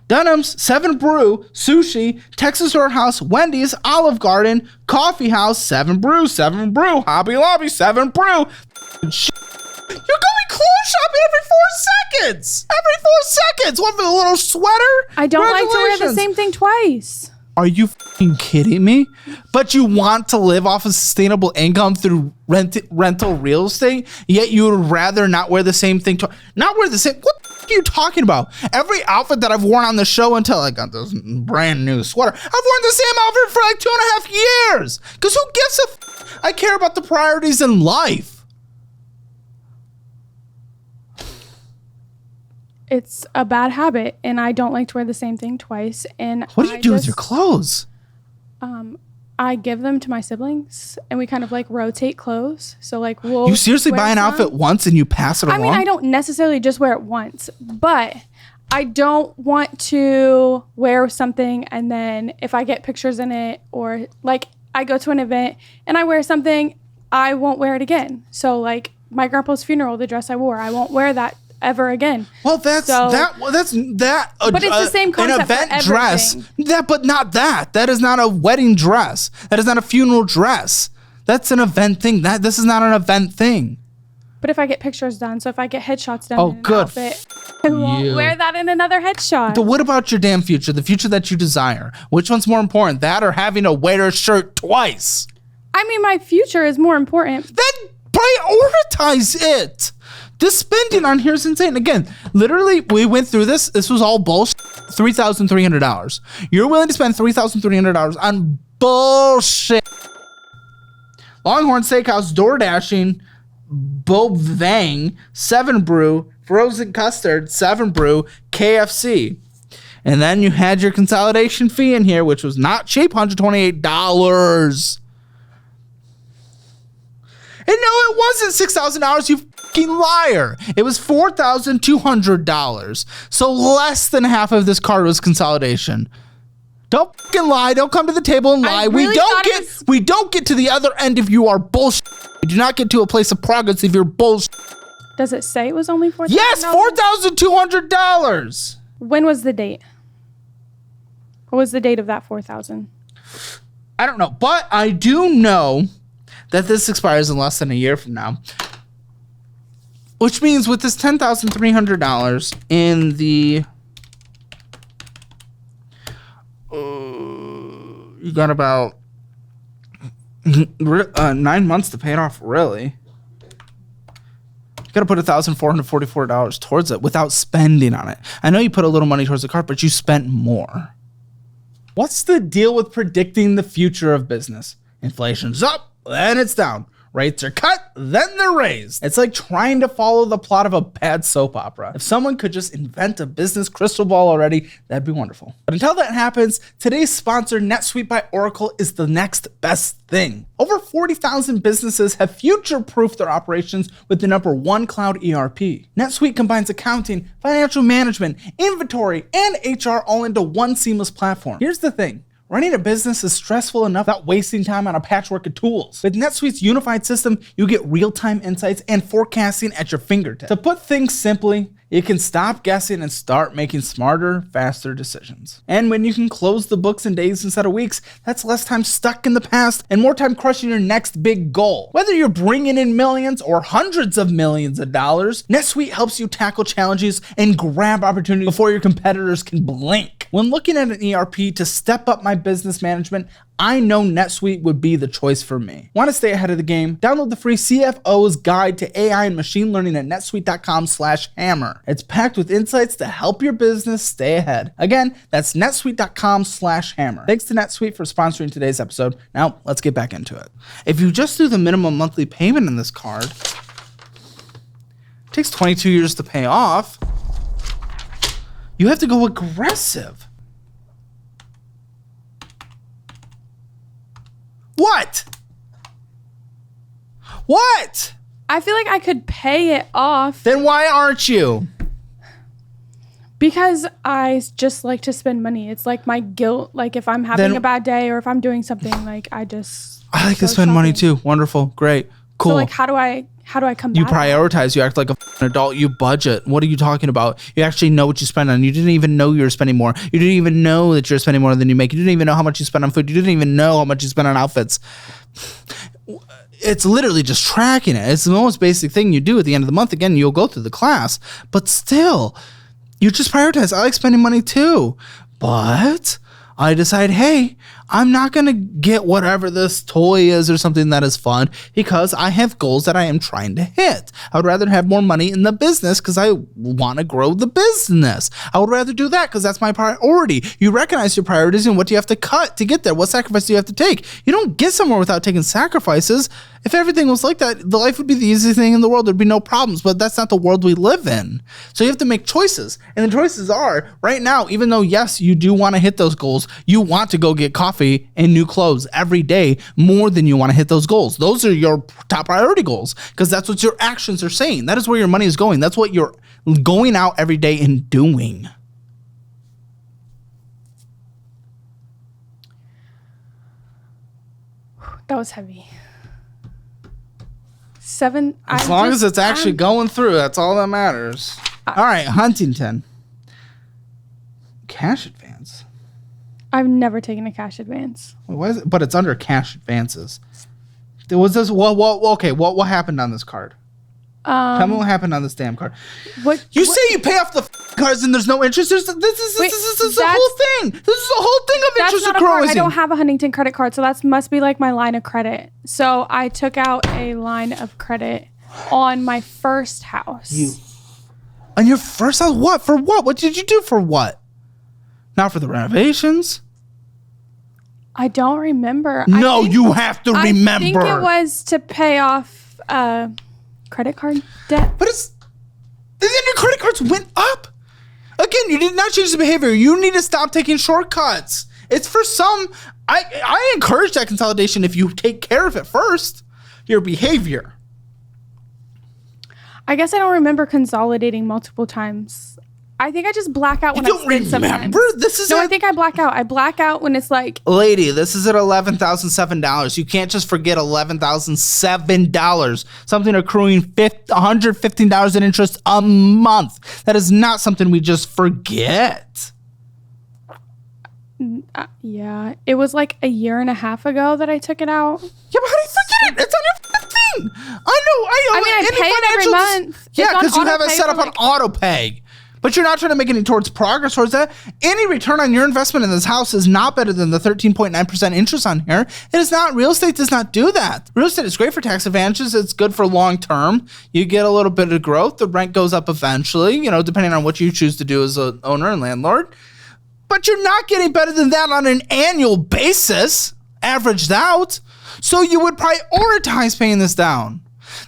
Dunham's, 7 Brew, Sushi, Texas Roadhouse, Wendy's, Olive Garden, Coffee House, 7 Brew, Hobby Lobby, 7 Brew. You're going clothes shopping every 4 seconds. What, for the little sweater? I don't like to wear the same thing twice. Are you fucking kidding me? But you want to live off of sustainable income through rental real estate, yet you would rather not wear the same thing. Not wear the same. What the fuck are you talking about? Every outfit that I've worn on the show until I got this brand new sweater, I've worn the same outfit for like 2.5 years. Because who gives a f? I care about the priorities in life. It's a bad habit, and I don't like to wear the same thing twice. And what do you do with your clothes? I give them to my siblings, and we kind of like rotate clothes. So like we'll You seriously buy an outfit once and you pass it along? I mean, I don't necessarily just wear it once, but I don't want to wear something and then if I get pictures in it, or like I go to an event and I wear something, I won't wear it again. So like my grandpa's funeral, the dress I wore, I won't wear that ever again. Well, that's that. But it's the same concept. An event for dress. everything. But not that. That is not a wedding dress. That is not a funeral dress. That's an event thing. This is not an event thing. But if I get pictures done, so if I get headshots done, in an good. outfit, I won't wear that in another headshot. But what about your damn future? The future that you desire. Which one's more important? That or having to wear a shirt twice? I mean, my future is more important. Then prioritize it. The spending on here is insane. Again, literally, we went through this. This was all bullshit. $3,300. You're willing to spend $3,300 on bullshit. Longhorn Steakhouse, door dashing, Bob Vang, 7 Brew, frozen custard, 7 Brew, KFC. And then you had your consolidation fee in here, which was not cheap, $128. And no, it wasn't $6,000, you fucking liar. It was $4,200. So less than half of this card was consolidation. Don't fucking lie. Don't come to the table and lie. Really we don't get to the other end if you are bullshit. We do not get to a place of progress if you're bullshit. Does it say it was only $4,000? Yes, $4,200. When was the date? What was the date of that $4,000? I don't know, but I do know that this expires in less than a year from now. Which means with this $10,300 in the... you got about 9 months to pay it off, really. You got to put $1,444 towards it without spending on it. I know you put a little money towards the card, but you spent more. What's the deal with predicting the future of business? Inflation's up, then it's down. Rates are cut, then they're raised. It's like trying to follow the plot of a bad soap opera. If someone could just invent a business crystal ball already, that'd be wonderful. But until that happens, today's sponsor, NetSuite by Oracle, is the next best thing. Over 40,000 businesses have future-proofed their operations with the #1 cloud ERP. NetSuite combines accounting, financial management, inventory, and HR all into one seamless platform. Here's the thing. Running a business is stressful enough without wasting time on a patchwork of tools. With NetSuite's unified system, you get real-time insights and forecasting at your fingertips. To put things simply, you can stop guessing and start making smarter, faster decisions. And when you can close the books in days instead of weeks, that's less time stuck in the past and more time crushing your next big goal. Whether you're bringing in millions or hundreds of millions of dollars, NetSuite helps you tackle challenges and grab opportunities before your competitors can blink. When looking at an ERP to step up my business management, I know NetSuite would be the choice for me. Want to stay ahead of the game? Download the free CFO's Guide to AI and Machine Learning at netsuite.com/hammer. It's packed with insights to help your business stay ahead. Again, that's netsuite.com/hammer. Thanks to NetSuite for sponsoring today's episode. Now, let's get back into it. If you just do the minimum monthly payment in this card, it takes 22 years to pay off. You have to go aggressive. What? What? I feel like I could pay it off. Then why aren't you? Because I just like to spend money. It's like my guilt. Like if I'm having a bad day or if I'm doing something, like I like to spend money too. Wonderful. Great. Cool. So like how do I how do I combat You that? prioritize. You act like a f***ing adult. You budget. What are you talking about? You actually know what you spend on. You didn't even know you were spending more. You didn't even know that you're spending more than you make. You didn't even know how much you spend on food. You didn't even know how much you spend on outfits. It's literally just tracking it. It's the most basic thing you do at the end of the month. Again, you'll go through the class, but still, you just prioritize. I like spending money too, but I decide, hey, I'm not going to get whatever this toy is or something that is fun because I have goals that I am trying to hit. I would rather have more money in the business because I want to grow the business. I would rather do that because that's my priority. You recognize your priorities and what do you have to cut to get there? What sacrifice do you have to take? You don't get somewhere without taking sacrifices. If everything was like that, the life would be the easiest thing in the world. There'd be no problems, but that's not the world we live in. So you have to make choices. And the choices are right now, even though, yes, you do want to hit those goals, you want to go get coffee and new clothes every day more than you want to hit those goals. Those are your top priority goals because that's what your actions are saying. That is where your money is going. That's what you're going out every day and doing. That was heavy. 7. As long as it's actually going through, that's all that matters. All right, Huntington. Cash advance. I've never taken a cash advance. What is it? But it's under cash advances. Was this what happened on this card? Tell me what happened on this damn card. You say you pay off the cards and there's no interest. This is the whole thing. This is the whole thing of interest accruing. I don't have a Huntington credit card, so that must be like my line of credit. So I took out a line of credit on my first house. On your first house? What? For what? What did you do for what? Not for the renovations? I don't remember. No, you have to remember. I think it was to pay off credit card debt. But then your credit cards went up. Again, you did not change the behavior. You need to stop taking shortcuts. It's for some. I encourage that consolidation if you take care of it first. Your behavior. I guess I don't remember consolidating multiple times. I think I just black out when I spend sometimes. I think I black out. I black out when it's like... Lady, this is at $11,007. You can't just forget $11,007. Something accruing $115 in interest a month. That is not something we just forget. Yeah. It was like a year and a half ago that I took it out. Yeah, but how do you forget it? It's on your thing. I know. I pay it every month. Yeah, because you have it set up on auto pay. But you're not trying to make any progress towards that. Any return on your investment in this house is not better than the 13.9% interest on here. It is not. Real estate does not do that. Real estate is great for tax advantages. It's good for long term. You get a little bit of growth. The rent goes up eventually, depending on what you choose to do as an owner and landlord. But you're not getting better than that on an annual basis, averaged out. So you would prioritize paying this down.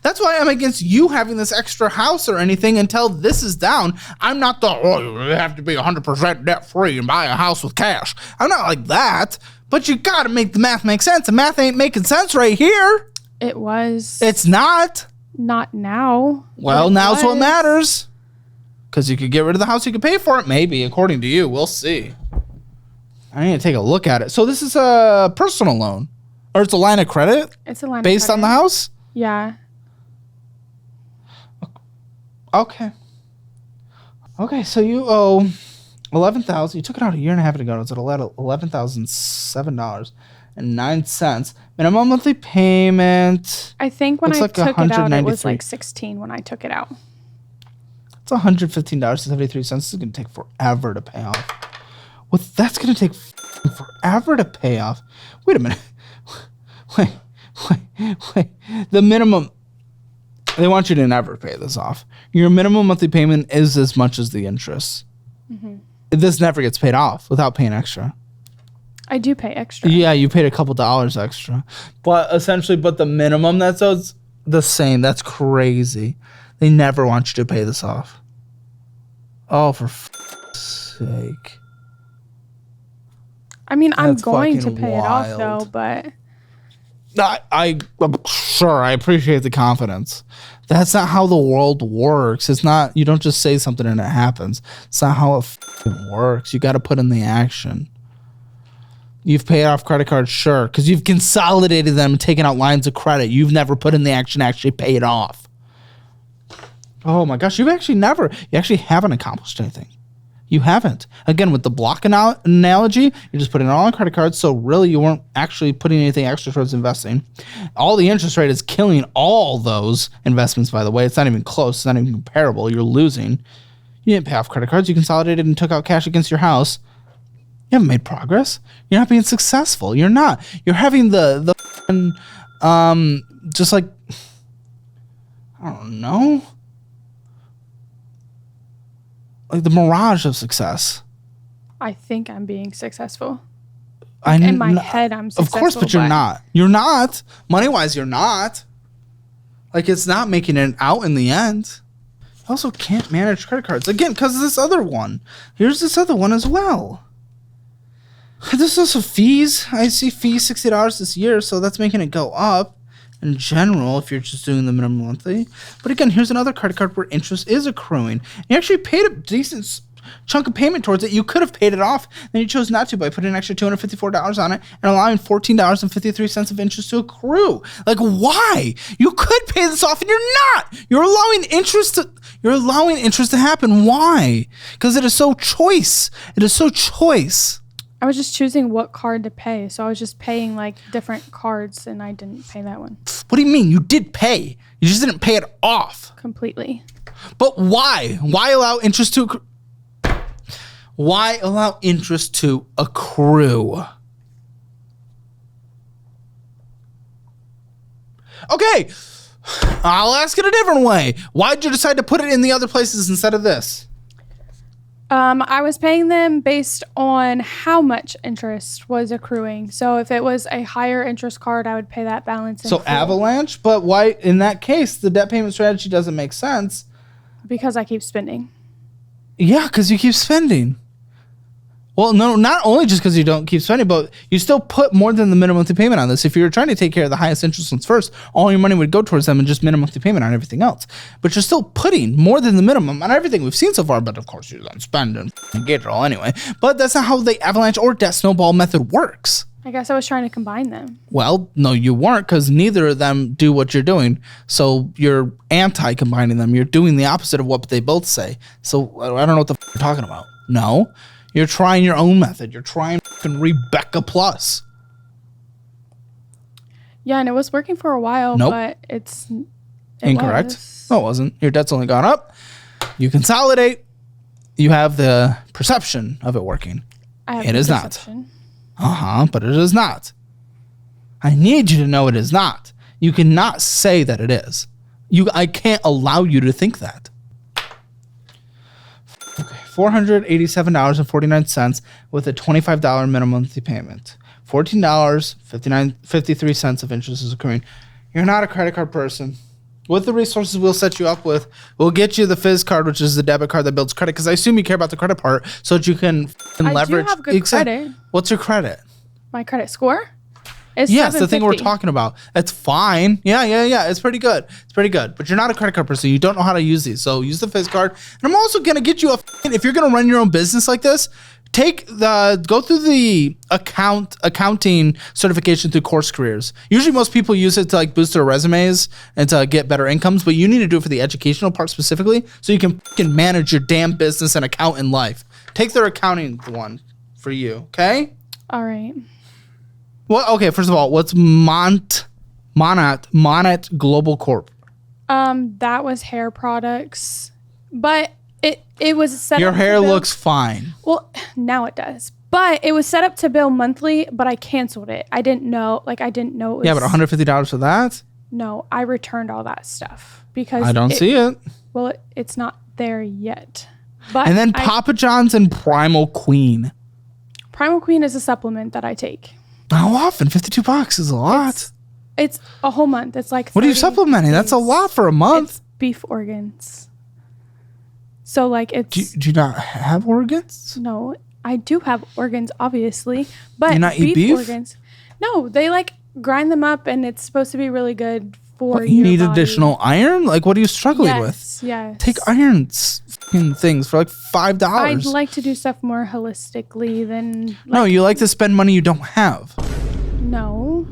That's why I'm against you having this extra house or anything until this is down. I'm not you have to be 100% debt free and buy a house with cash. I'm not like that, but you got to make the math make sense. The math ain't making sense right here. It was. It's not. Not now. Well, now's what matters. Because you could get rid of the house, you could pay for it. Maybe, according to you. We'll see. I need to take a look at it. So this is a personal loan. Or it's a line of credit? It's a line of credit. Based on the house? Yeah. Okay, so you owe $11,000. You took it out a year and a half ago. It's at $11,007.09. Minimum monthly payment. I think when I took it out, it was like $16 when I took it out. It's $115.73. This is going to take forever to pay off. Well, that's going to take forever to pay off. Wait a minute. Wait. The minimum... They want you to never pay this off. Your minimum monthly payment is as much as the interest. Mm-hmm. This never gets paid off without paying extra. I do pay extra. Yeah, you paid a couple dollars extra. But the minimum that's the same. That's crazy. They never want you to pay this off. Oh, for sake. I mean, I'm going to pay it off, though, but... I'm sure. I appreciate the confidence. That's not how the world works. It's not, you don't just say something and it happens. It's not how it works. You got to put in the action. You've paid off credit cards, sure, because you've consolidated them and taken out lines of credit. You've never put in the action to actually pay it off. Oh my gosh, you actually haven't accomplished anything. You haven't. Again, with the block analogy, you're just putting it all on credit cards, so really you weren't actually putting anything extra towards investing. All the interest rate is killing all those investments, by the way. It's not even close. It's not even comparable. You're losing. You didn't pay off credit cards. You consolidated and took out cash against your house. You haven't made progress. You're not being successful. You're not. You're having just like, I don't know, like the mirage of success. I think I'm being successul. In my head, I'm successful. Of course, but you're not. You're not. Money-wise, you're not. Like, it's not making it out in the end. You also can't manage credit cards. Again, because of this other one. Here's this other one as well. There's also fees. I see fees $60 this year, so that's making it go up in general if you're just doing the minimum monthly. But again, here's another credit card where interest is accruing. You actually paid a decent chunk of payment towards it. You could have paid it off, then you chose not to by putting an extra $254 on it and allowing $14.53 of interest to accrue. Like, why? You could pay this off and you're not. You're allowing interest to happen. Why? Because it is so choice. It is so choice. I was just choosing what card to pay, so I was just paying like different cards, and I didn't pay that one. What do you mean? You did pay. You just didn't pay it off. Completely. But why? Why allow interest to accrue? Why allow interest to accrue? Okay, I'll ask it a different way. Why'd you decide to put it in the other places instead of this? I was paying them based on how much interest was accruing. So if it was a higher interest card, I would pay that balance in full. Avalanche? But why, in that case, the debt payment strategy doesn't make sense. Because I keep spending. Yeah, because you keep spending. Well, no, not only just because you don't keep spending, but you still put more than the minimum monthly payment on this. If you were trying to take care of the highest interest ones first, all your money would go towards them and just minimum monthly payment on everything else. But you're still putting more than the minimum on everything we've seen so far. But of course, you don't spend and get it all anyway. But that's not how the avalanche or debt snowball method works. I guess I was trying to combine them. Well, no, you weren't, because neither of them do what you're doing. So you're anti-combining them. You're doing the opposite of what they both say. So I don't know what the you're talking about. No. You're trying your own method. You're trying Rebecca Plus. Yeah, and it was working for a while, but it incorrect. No, it wasn't. Your debt's only gone up. You consolidate. You have the perception of it working. It is not. But it is not. I need you to know it is not. You cannot say that it is. I can't allow you to think that. Okay, $487.49 with a $25 minimum monthly payment. $14.53 of interest is accruing. You're not a credit card person. With the resources we'll set you up with, we'll get you the Fizz card, which is the debit card that builds credit, because I assume you care about the credit part, so that you can leverage. I do have good credit. What's your credit? My credit score? Yes, the thing we're talking about. It's fine. Yeah. It's pretty good. But you're not a credit card person. You don't know how to use these. So use the Fizz card. And I'm also going to get you if you're going to run your own business like this, go through the accounting certification through Course Careers. Usually most people use it to like boost their resumes and to get better incomes, but you need to do it for the educational part specifically so you can manage your damn business and account in life. Take their accounting one for you, okay? All right. Well, okay, first of all, what's Monat Global Corp? That was hair products, but it was set up. Your hair looks fine. Well, now it does. But it was set up to bill monthly, but I canceled it. I didn't know it was. Yeah, but $150 for that? No, I returned all that stuff because I don't see it. Well, it's not there yet. But and then Papa John's and Primal Queen. Primal Queen is a supplement that I take. How often? $52 is a lot. It's a whole month. It's like. What are you supplementing? That's a lot for a month. It's beef organs. So like it's. Do you not have organs? No, I do have organs, obviously, but you not eat beef organs. No, they like grind them up, and it's supposed to be really good for you your need body. Additional iron? Like, what are you struggling with? Yes. Take iron things for like $5. I'd like to do stuff more holistically than. No, you like to spend money you don't have. No.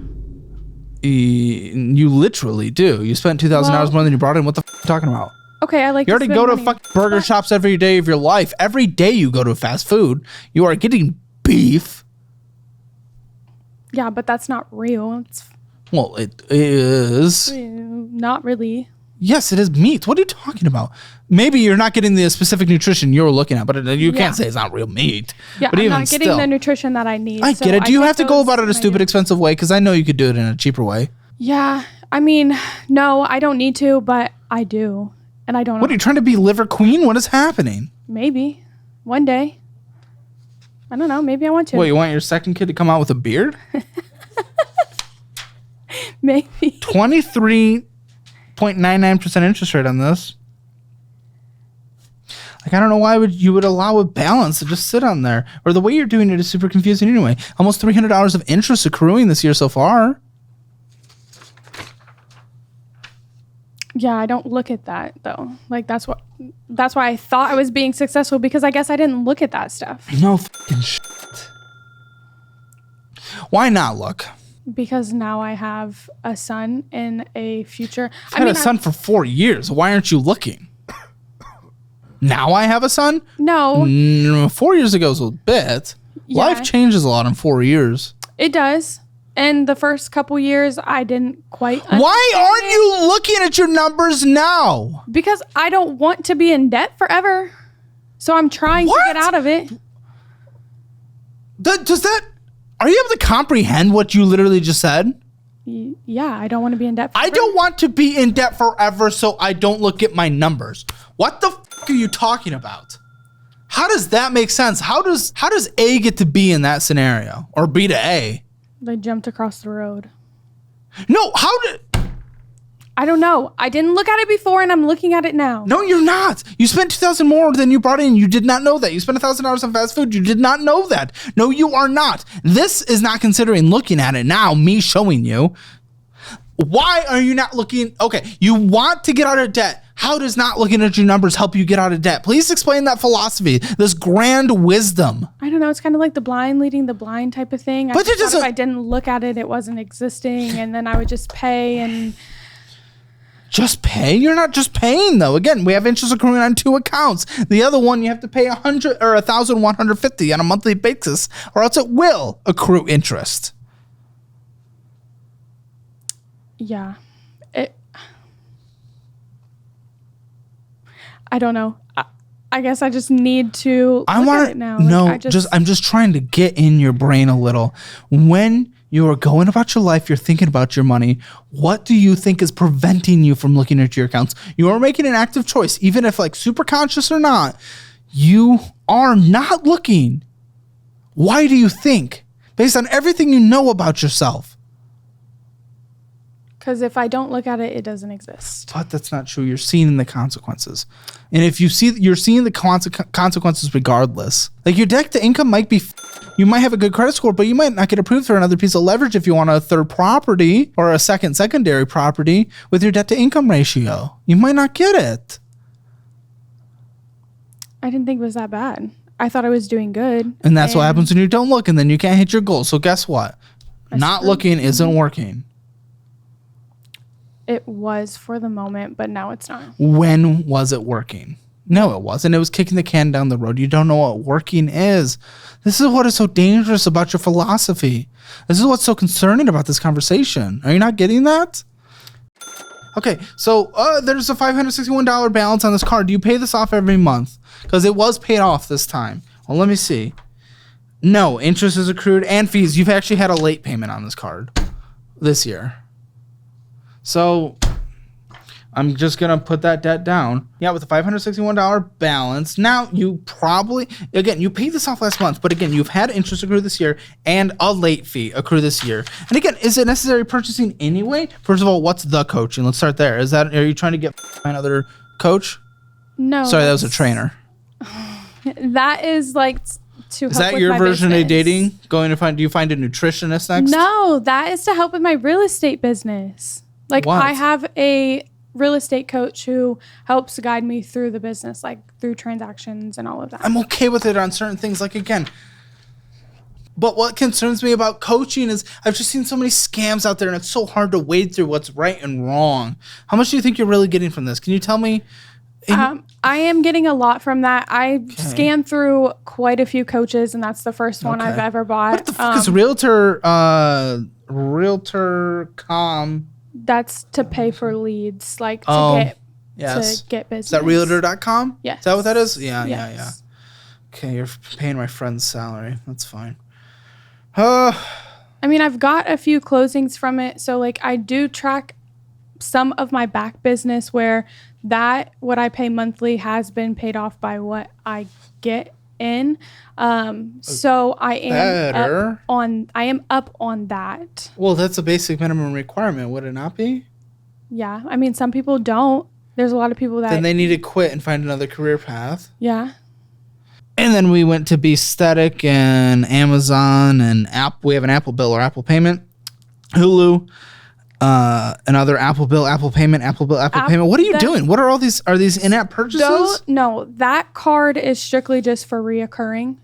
You literally do. You spent $2,000 more than you brought in. What the f*** are you talking about? Okay, I like. You already go to fucking burger shops every day of your life. Every day you go to fast food, you are getting beef. Yeah, but that's not real. Well, it is. Not really. Yes, it is meat. What are you talking about? Maybe you're not getting the specific nutrition you're looking at, but you can't say it's not real meat. Yeah, but I'm not getting the nutrition that I need. I get it. Do you have to go about it a stupid, expensive way? Because I know you could do it in a cheaper way. Yeah, I mean, no, I don't need to, but I do. And I don't know. What, are you trying to be liver queen? What is happening? Maybe. One day. I don't know. Maybe I want to. What, you want your second kid to come out with a beard? Maybe. 23.99% interest rate on this. Like, I don't know why you would allow a balance to just sit on there. Or the way you're doing it is super confusing anyway. Almost $300 of interest accruing this year so far. Yeah, I don't look at that though. Like that's why I thought I was being successful, because I guess I didn't look at that stuff. No fucking shit. Why not look? Because now I have a son in a future. I've had a son for 4 years. Why aren't you looking? Now I have a son? No. 4 years ago was a bit. Yeah. Life changes a lot in 4 years. It does. And the first couple years, I didn't quite understand. Why aren't you looking at your numbers now? Because I don't want to be in debt forever. So I'm trying to get out of it. Are you able to comprehend what you literally just said? Yeah, I don't want to be in debt forever. I don't want to be in debt forever, so I don't look at my numbers. What the fuck are you talking about? How does that make sense? How does A get to B in that scenario? Or B to A? They jumped across the road. No, how did... I don't know. I didn't look at it before, and I'm looking at it now. No, you're not. You spent $2,000 more than you brought in. You did not know that. You spent $1,000 on fast food. You did not know that. No, you are not. This is not considering looking at it now, me showing you. Why are you not looking? Okay, you want to get out of debt. How does not looking at your numbers help you get out of debt? Please explain that philosophy, this grand wisdom. I don't know. It's kind of like the blind leading the blind type of thing. But if I didn't look at it, it wasn't existing, and then I would just pay and... Just pay? You're not just paying though. Again, we have interest accruing on 2 accounts. The other one, you have to pay $100 or $1,150 on a monthly basis, or else it will accrue interest. Yeah, I don't know. I guess I just need to look at it now. I'm just trying to get in your brain a little. When you are going about your life, you're thinking about your money. What do you think is preventing you from looking at your accounts? You are making an active choice, even if like super conscious or not. You are not looking. Why do you think? Based on everything you know about yourself. Because if I don't look at it, it doesn't exist. But that's not true. You're seeing the consequences. And if you're seeing the consequences regardless. Like your debt to income might be, you might have a good credit score, but you might not get approved for another piece of leverage if you want a third property or a secondary property with your debt to income ratio. You might not get it. I didn't think it was that bad. I thought I was doing good. And that's what happens when you don't look, and then you can't hit your goals. So guess what? Not looking isn't working. It was for the moment, but now it's not. When was it working? No, it wasn't. It was kicking the can down the road. You don't know what working is. This is what is so dangerous about your philosophy. This is what's so concerning about this conversation. Are you not getting that? Okay, so there's a $561 balance on this card. Do you pay this off every month? Because it was paid off this time. Well, let me see. No, interest is accrued and fees. You've actually had a late payment on this card this year. So I'm just going to put that debt down. Yeah, with a $561 balance. Now, you probably, again, you paid this off last month, but again, you've had interest accrue this year and a late fee accrue this year. And again, is it necessary purchasing anyway? First of all, what's the coaching? Let's start there. Are you trying to get another coach? No. Sorry, that was a trainer. That is like to help with my business. Is that your version of dating? Do you find a nutritionist next? No, that is to help with my real estate business. Like what? I have a real estate coach who helps guide me through the business, like through transactions and all of that. I'm okay with it on certain things. Like, again, but what concerns me about coaching is I've just seen so many scams out there, and it's so hard to wade through what's right and wrong. How much do you think you're really getting from this? Can you tell me? I am getting a lot from that. I scanned through quite a few coaches, and that's the first one I've ever bought. What the fuck is Realtor.com? That's to pay for leads, like to get business. Is that Realtor.com? Yes. Is that what that is? Yeah. Okay, you're paying my friend's salary. That's fine. I mean, I've got a few closings from it. So, like, I do track some of my back business where what I pay monthly has been paid off by what I get in. So I am up on that. Well, that's a basic minimum requirement, would it not be? Yeah. I mean, some people don't. There's a lot of people that... Then they need to quit and find another career path. Yeah. And then we went to Beastatic and Amazon and we have an Apple Bill or Apple Payment, Hulu, another Apple Bill, Apple Payment, Apple Bill, Apple Payment. What are you doing? What are all these? Are these in-app purchases? No, that card is strictly just for reoccurring.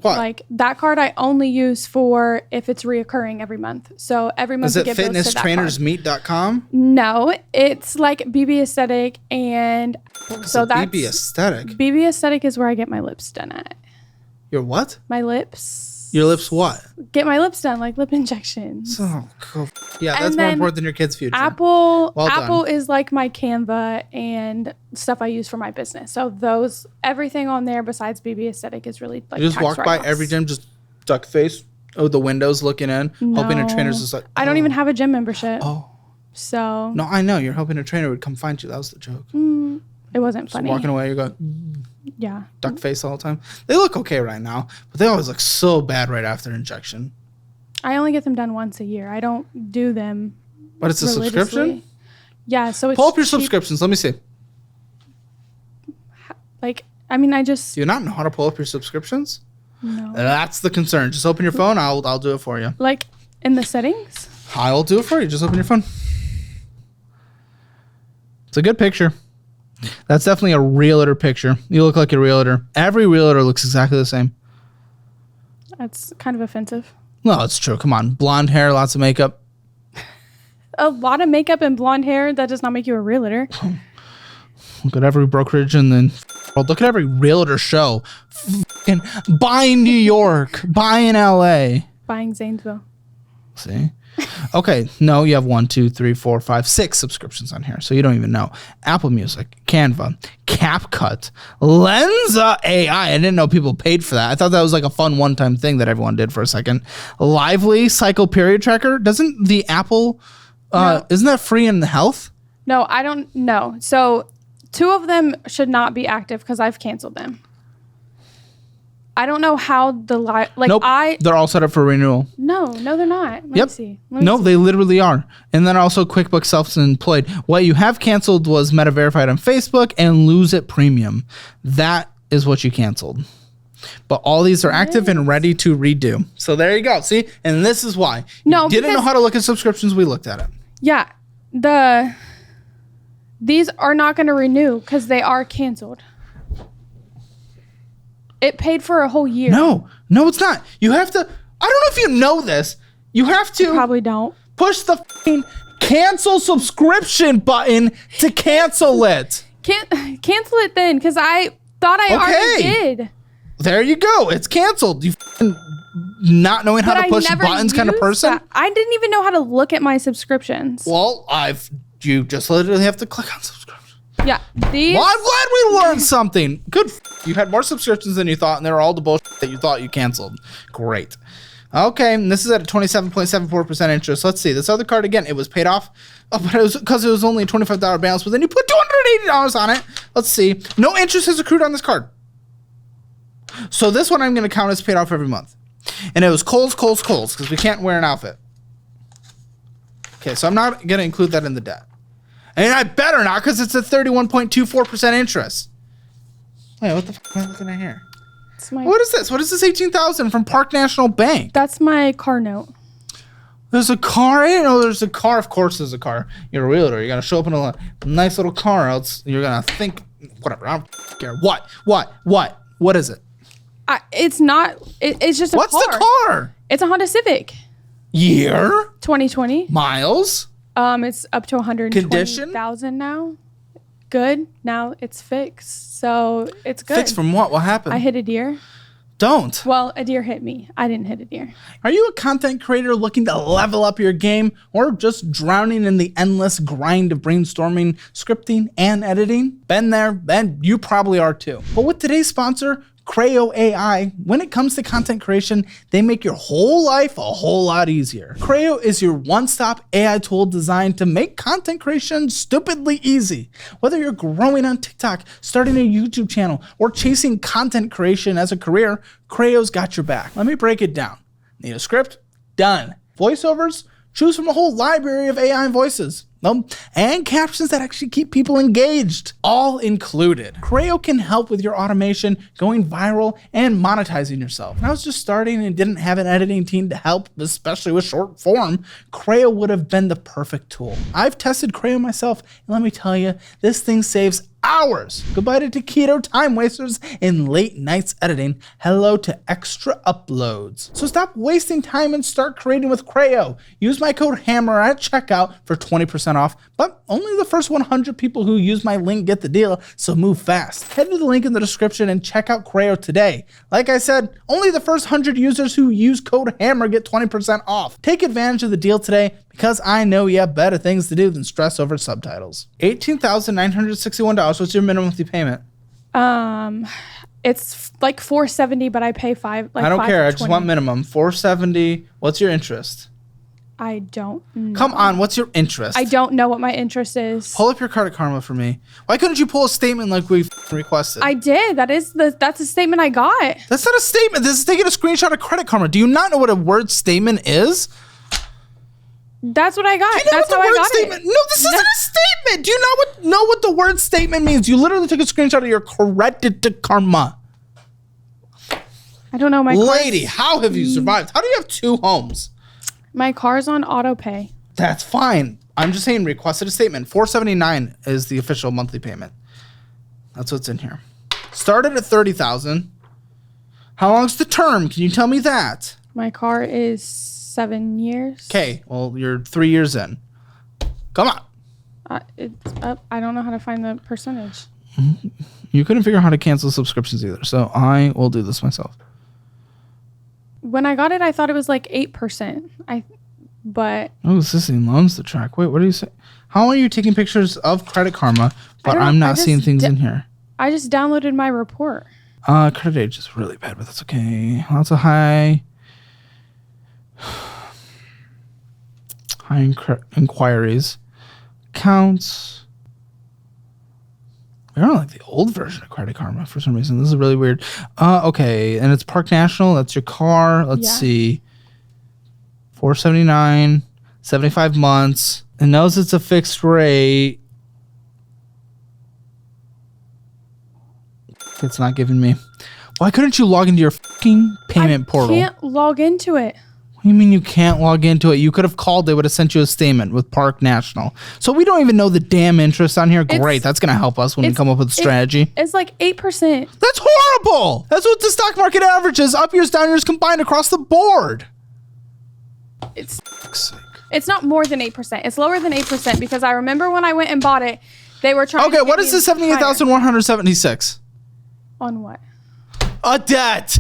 What? Like, that card I only use for if it's reoccurring every month. So every month is it fitnesstrainersmeet.com? No, it's like BB Aesthetic, and so that's BB Aesthetic. BB Aesthetic is where I get my lips done at. Your what? My lips. Your lips what? Get my lips done, like lip injections. Oh, cool. Yeah, that's more important than your kid's future. Apple is like my Canva and stuff I use for my business. So everything on there besides BB Aesthetic is really like you just walk by every gym, just duck face, the windows looking in, hoping a trainer's just like, I don't even have a gym membership. Oh. So. No, I know. You're hoping a trainer would come find you. That was the joke. It wasn't just funny. Walking away, you're going, yeah. Duck face all the time. They look okay right now, but they always look so bad right after injection. I only get them done once a year. I don't do them. But it's a subscription? Yeah, so it's pull up your subscriptions. Let me see. Like, I mean, do you not know how to pull up your subscriptions? No. That's the concern. Just open your phone. I'll do it for you. Like in the settings? I'll do it for you. Just open your phone. It's a good picture. That's definitely a realtor picture. You look like a realtor. Every realtor looks exactly the same. That's kind of offensive. No, it's true. Come on. Blonde hair, lots of makeup. A lot of makeup and blonde hair, that does not make you a realtor. Look at every brokerage and then look at every realtor show. Buying New York. Buying LA. Buying Zanesville. See? Okay, no, you have 1, 2, 3, 4, 5, 6 subscriptions on here, so you don't even know. Apple Music, Canva, CapCut, Lensa AI. I didn't know people paid for that. I thought that was like a fun one-time thing that everyone did for a second. Lively, Cycle Period Tracker. Doesn't the Apple, isn't that free in the health? No, I don't know. So 2 of them should not be active because I've canceled them. I don't know how nope, they're all set up for renewal. No, they're not. Let me see. They literally are. And then also QuickBooks Self-Employed. What you have canceled was Meta Verified on Facebook and Lose It Premium. That is what you canceled. But all these are active and ready to redo. So there you go. See? And this is why. You didn't know how to look at subscriptions. We looked at it. Yeah. These are not going to renew because they are canceled. It paid for a whole year. No, it's not. You have to, I don't know if you know this. You have to. You probably don't. Push the cancel subscription button to cancel it. Cancel it then, because I thought I already did. There you go. It's canceled. You not knowing how to push buttons kind of person. That. I didn't even know how to look at my subscriptions. Well, you just literally have to click on subscription. Yeah. Well, I'm glad we learned something. Good. You had more subscriptions than you thought, and they were all the bullshit that you thought you canceled. Great. Okay, and this is at a 27.74% interest. Let's see. This other card, again, it was paid off, but it was because it was only a $25 balance, but then you put $280 on it. Let's see. No interest is accrued on this card. So this one I'm going to count as paid off every month. And it was Kohl's, because we can't wear an outfit. Okay, so I'm not going to include that in the debt. And I better not, because it's a 31.24% interest. Wait, what the fuck am I looking at here? What is this? What is this $18,000 from Park National Bank? That's my car note. There's a car. I didn't know there's a car. Of course there's a car. You're a realtor. You got to show up in a nice little car, else you're going to think, whatever. I don't care. What is it? It's not. It's just a car. What's the car? It's a Honda Civic. Year? 2020. Miles? It's up to 120,000 now. Good. Now it's fixed. So it's good. Fixed from what? What happened? I hit a deer. Don't. Well, a deer hit me. I didn't hit a deer. Are you a content creator looking to level up your game, or just drowning in the endless grind of brainstorming, scripting, and editing? Been there, and you probably are too. But with today's sponsor, Creo AI, when it comes to content creation, they make your whole life a whole lot easier. Creo is your one-stop AI tool designed to make content creation stupidly easy. Whether you're growing on TikTok, starting a YouTube channel, or chasing content creation as a career, Creo's got your back. Let me break it down. Need a script? Done. Voiceovers? Choose from a whole library of AI voices. And captions that actually keep people engaged, all included. Creo can help with your automation, going viral, and monetizing yourself. When I was just starting and didn't have an editing team to help, especially with short form, Creo would have been the perfect tool. I've tested Creo myself, and let me tell you, this thing saves hours. Goodbye to keto time wasters and late nights editing. Hello to extra uploads. So stop wasting time and start creating with Creo. Use my code HAMMER at checkout for 20% off, but only the first 100 people who use my link get the deal, so move fast. Head to the link in the description and check out Creo today. Like I said, only the first 100 users who use code HAMMER get 20% off. Take advantage of the deal today, because I know you have better things to do than stress over subtitles. $18,961. What's your minimum monthly payment? It's like $470, but I pay $5. Like I don't care. I just 520. want minimum $470. What's your interest? I don't know. Come on, what's your interest? I don't know what my interest is. Pull up your Credit Karma for me. Why couldn't you pull a statement like we requested? I did. That's a statement I got. That's not a statement. This is taking a screenshot of Credit Karma. Do you not know what a word statement is? That's what I got. Do you know That's what how the I word got statement? it. No, this isn't a statement. Do you know what the word statement means? You literally took a screenshot of your Credit Karma. I don't know. Lady, how have you survived? How do you have 2 homes? My car's on auto pay. That's fine. I'm just saying requested a statement. $479 is the official monthly payment. That's what's in here. Started at $30,000. How long's the term? Can you tell me that? My car is 7 years. Okay, well, you're 3 years in. Come on. It's up. I don't know how to find the percentage. You couldn't figure out how to cancel subscriptions either, so I will do this myself. When I got it, I thought it was like 8%. But Oh, existing loans to track. Wait, what do you say? How are you taking pictures of Credit Karma, but I'm not seeing things in here? I just downloaded my report. Credit age is really bad, but that's okay. Lots of high inquiries. Counts. We're on like the old version of Credit Karma for some reason. This is really weird. Okay, and it's Park National. That's your car. Let's see. $479, 75 months. It knows it's a fixed rate. It's not giving me. Why couldn't you log into your fucking payment portal? I can't log into it. What do you mean you can't log into it? You could have called. They would have sent you a statement with Park National. So we don't even know the damn interest on here. Great. That's going to help us when we come up with a strategy. It's like 8%. That's horrible. That's what the stock market average is. Up years, down years combined across the board. It's not more than 8%. It's lower than 8% because I remember when I went and bought it, they were trying to Okay, what is the 78,176? On what? A debt.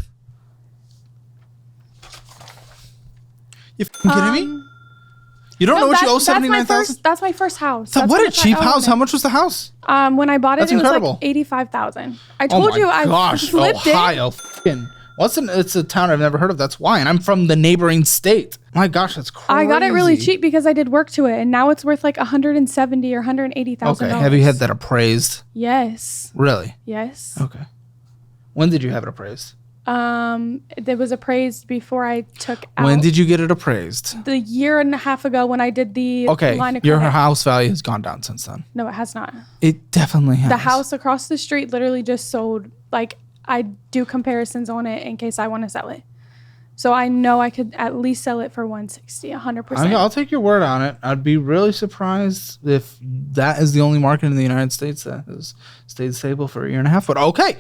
You kidding me? You don't know what you owe 79,000? That's my first house. So what a cheap house. How much was the house? When I bought it, That's it incredible. was like 85,000. I told you I flipped Ohio. it. It's a town I've never heard of. That's why. And I'm from the neighboring state. My gosh, that's crazy. I got it really cheap because I did work to it, and now it's worth like $170,000 or $180,000. Okay. Have you had that appraised? Yes. Really? Yes. Okay. When did you have it appraised? It was appraised before I took out. When did you get it appraised? The year and a half ago when I did the line of credit. Your house value has gone down since then. No, it has not. It definitely has. The house across the street literally just sold. Like, I do comparisons on it in case I want to sell it. So I know I could at least sell it for 160, 100%. I'll take your word on it. I'd be really surprised if that is the only market in the United States that has stayed stable for a year and a half. But okay,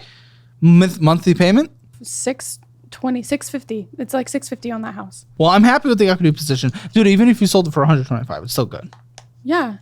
monthly payment? 650. It's like 650 on that house. Well, I'm happy with the equity position. Dude, even if you sold it for 125, it's still good. Yeah.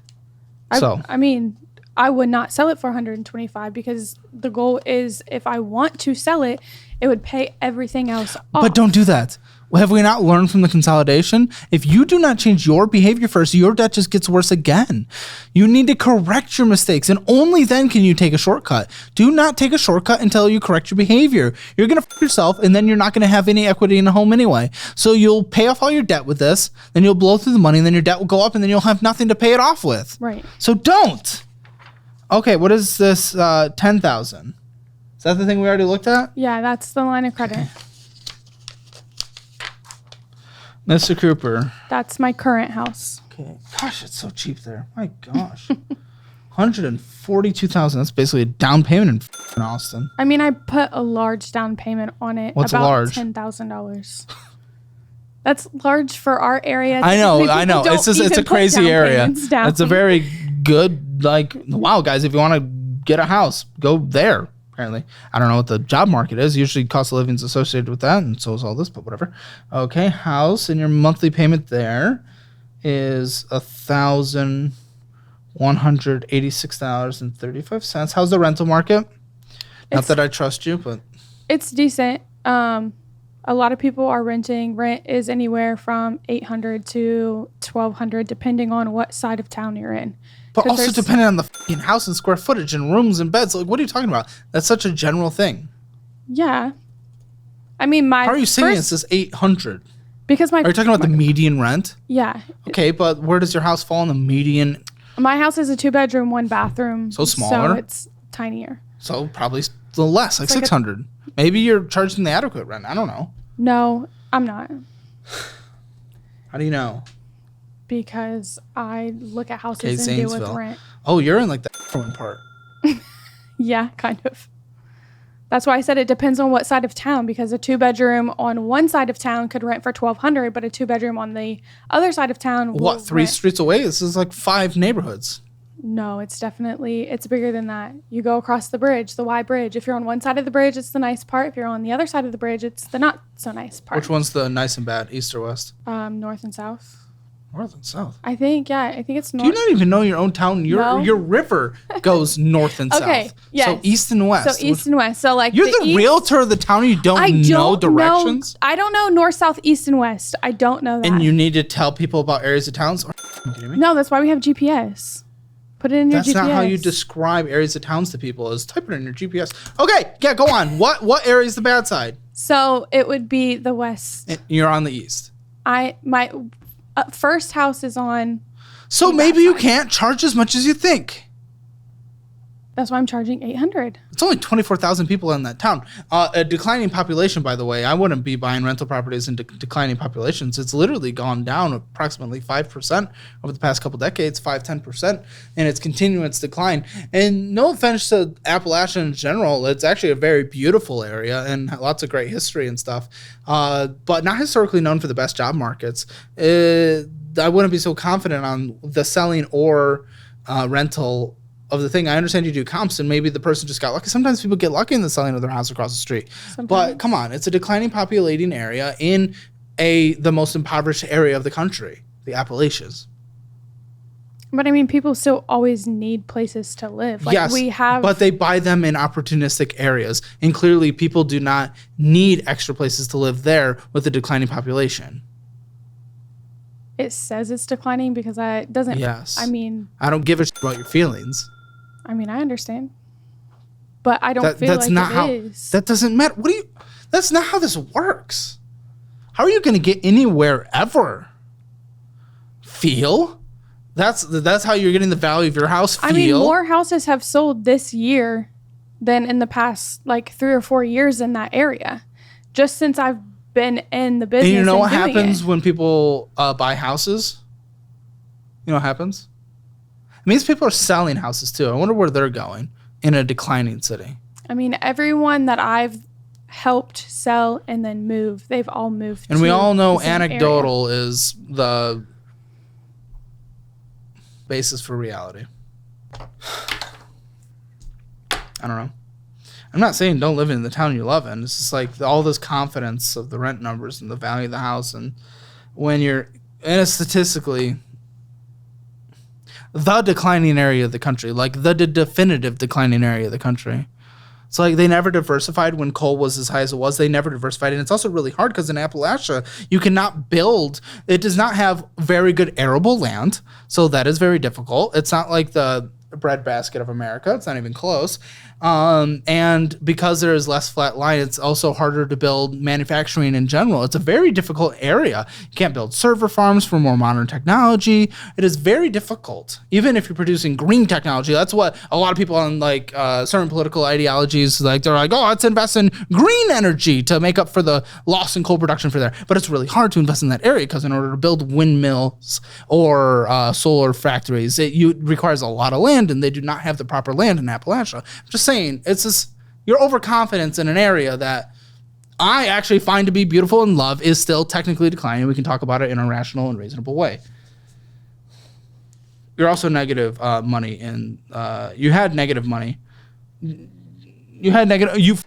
I mean, I would not sell it for 125 because the goal is if I want to sell it, it would pay everything else off. But don't do that. Have we not learned from the consolidation? If you do not change your behavior first, your debt just gets worse again. You need to correct your mistakes, and only then can you take a shortcut. Do not take a shortcut until you correct your behavior. You're going to f yourself, and then you're not going to have any equity in a home anyway. So you'll pay off all your debt with this, then you'll blow through the money, and then your debt will go up, and then you'll have nothing to pay it off with. Right. So don't. Okay, what is this 10,000? Is that the thing we already looked at? Yeah, that's the line of credit. Mr. Cooper. That's my current house. Okay. Gosh, it's so cheap there. My gosh. 142,000. That's basically a down payment in Austin. I mean, I put a large down payment on it. What's about large? $10,000. That's large for our area. I know. It's a crazy area. It's a very good, like, wow, guys, if you want to get a house, go there. Apparently, I don't know what the job market is. Usually cost of living is associated with that, and so is all this, but whatever. Okay, house, and your monthly payment there is $1,186.35. How's the rental market? Not that I trust you, but it's decent. A lot of people are renting. Rent is anywhere from $800 to $1,200, depending on what side of town you're in. But also depending on the fucking house and square footage and rooms and beds. Like, what are you talking about? That's such a general thing. Yeah. I mean, how are you saying this is $800? Because are you talking about the median rent? Yeah. Okay, but where does your house fall in the median? My house is a 2-bedroom, 1-bathroom. So smaller? So it's tinier. So probably still less, like 600. Maybe you're charging the adequate rent. I don't know. No, I'm not. How do you know? Because I look at houses and deal with rent. Oh, you're in like the one part. Yeah, kind of. That's why I said it depends on what side of town, because a 2-bedroom on one side of town could rent for $1,200, but a 2-bedroom on the other side of town will What, 3 streets away? This is like 5 neighborhoods. No, it's bigger than that. You go across the bridge, the Y bridge. If you're on one side of the bridge, it's the nice part. If you're on the other side of the bridge, it's the not so nice part. Which one's the nice and bad, east or west? North and south. North and south. I think it's north. Do you not even know your own town? Your river goes north and south. Okay, yes. So east and west. So east and west. So like you're the realtor of the town. You don't know directions. I don't know north, south, east, and west. I don't know that. And you need to tell people about areas of towns. Are you kidding me? No, that's why we have GPS. Put it in your GPS. That's not how you describe areas of towns to people. Is type it in your GPS. Okay, yeah, go on. What area is the bad side? So it would be the west. And you're on the east. My first house is on. So maybe you can't charge as much as you think. That's why I'm charging $800. It's only 24,000 people in that town. A declining population, by the way. I wouldn't be buying rental properties in declining populations. It's literally gone down approximately 5% over the past couple decades, 5-10%, and it's continuing its decline. And no offense to Appalachia in general, it's actually a very beautiful area and lots of great history and stuff, but not historically known for the best job markets. I wouldn't be so confident on the selling or rental of the thing. I understand you do comps and maybe the person just got lucky. Sometimes people get lucky in the selling of their house across the street. Sometimes. But come on, it's a declining populating area in the most impoverished area of the country, the Appalachians. But I mean, people still always need places to live. Like yes, but they buy them in opportunistic areas. And clearly people do not need extra places to live there with a declining population. It says it's declining because it doesn't. Yes. I mean, I don't give a shit about your feelings. I mean, I understand, but I don't feel like it is. That doesn't matter. That's not how this works. How are you going to get anywhere ever? Feel? That's how you're getting the value of your house. Feel? I mean, more houses have sold this year than in the past, like 3 or 4 years in that area, just since I've been in the business. And you know what happens when people buy houses? You know what happens? It means people are selling houses too. I wonder where they're going in a declining city. I mean, everyone that I've helped sell and then move. They've all moved. And we all know the same anecdotal area. is the basis for reality. I don't know. I'm not saying don't live in the town you love in. It's just like all this confidence of the rent numbers and the value of the house. And when you're in a statistically the declining area of the country, like the definitive declining area of the country. It's like they never diversified when coal was as high as it was. They never diversified. And it's also really hard because in Appalachia, you cannot build. It does not have very good arable land. So that is very difficult. It's not like the breadbasket of America. It's not even close. And because there is less flat line, it's also harder to build manufacturing in general. It's a very difficult area. You can't build server farms for more modern technology. It is very difficult, even if you're producing green technology. That's what a lot of people on like certain political ideologies, like they're like, oh, let's invest in green energy to make up for the loss in coal production for there. But it's really hard to invest in that area because in order to build windmills or solar factories, it requires a lot of land, and they do not have the proper land in Appalachia. I'm just saying, it's just your overconfidence in an area that I actually find to be beautiful and love is still technically declining. We can talk about it in a rational and reasonable way. You're also negative money, and you had negative money. You had negative. You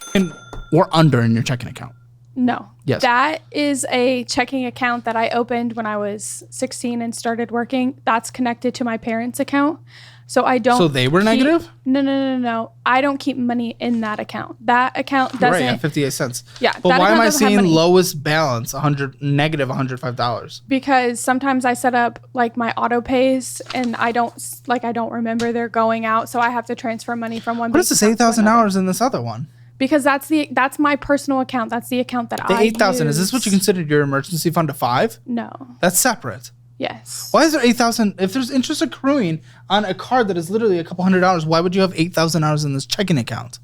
were under in your checking account. No. Yes. That is a checking account that I opened when I was 16 and started working. That's connected to my parents' account. So I don't. So they were negative? No. I don't keep money in that account. That account doesn't. Right, yeah, 58 cents. Yeah. But why am I seeing lowest balance, negative $105? Because sometimes I set up like my auto pays and I don't remember they're going out. So I have to transfer money from one. What is this $8,000 in this other one? Because that's my personal account. That's the account that I use. The $8,000, is this what you considered your emergency fund of 5? No. That's separate. Yes. Why is there $8,000? If there's interest accruing on a card that is literally a couple $100s, why would you have $8,000 in this checking account?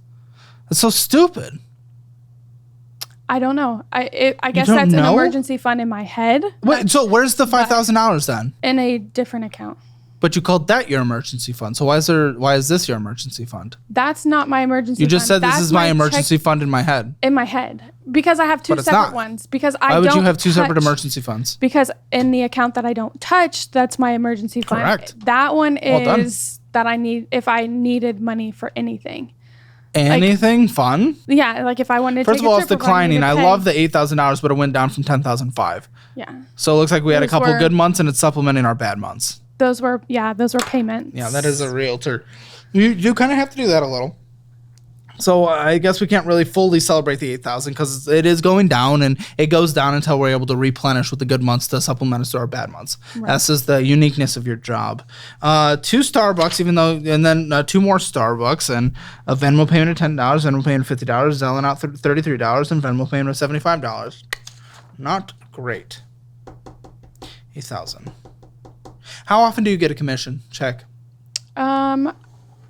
That's so stupid. I don't know. I guess that's an emergency fund in my head. Wait, so where's the $5,000 then? In a different account. But you called that your emergency fund. So why is this your emergency fund? That's not my emergency fund. You just said this is my emergency fund in my head. In my head. Because I have two separate ones. Because Why would you have two separate emergency funds? Because in the account that I don't touch, that's my emergency fund. Correct. That one is that I need if I needed money for anything. Anything fun? Yeah, like if I wanted to First of all, it's declining. I love the $8,000, but it went down from $10,005. Yeah. So it looks like we had a couple good months and it's supplementing our bad months. Those were payments. Yeah, that is a realtor. You kind of have to do that a little. So I guess we can't really fully celebrate the 8,000 because it is going down, and it goes down until we're able to replenish with the good months to supplement us to our bad months. Right. That's just the uniqueness of your job. 2 Starbucks, and then 2 more Starbucks, and a Venmo payment of $10, Venmo payment of $50, Zellen out $33, and Venmo payment of $75. Not great. 8,000. How often do you get a commission check?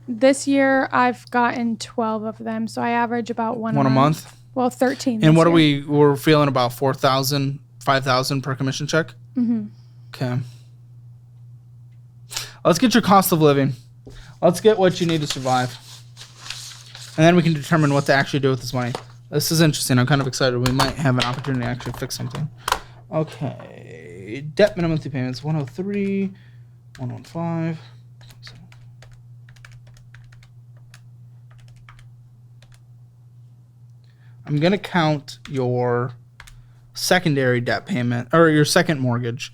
This year I've gotten 12 of them, so I average about one a month. Well, 13. And what are we're feeling about 4,000, 5,000 per commission check? Mm-hmm. Okay. Let's get your cost of living. Let's get what you need to survive. And then we can determine what to actually do with this money. This is interesting. I'm kind of excited. We might have an opportunity to actually fix something. Okay. Debt minimum monthly payments, 103, 115. I'm going to count your secondary debt payment, or your second mortgage,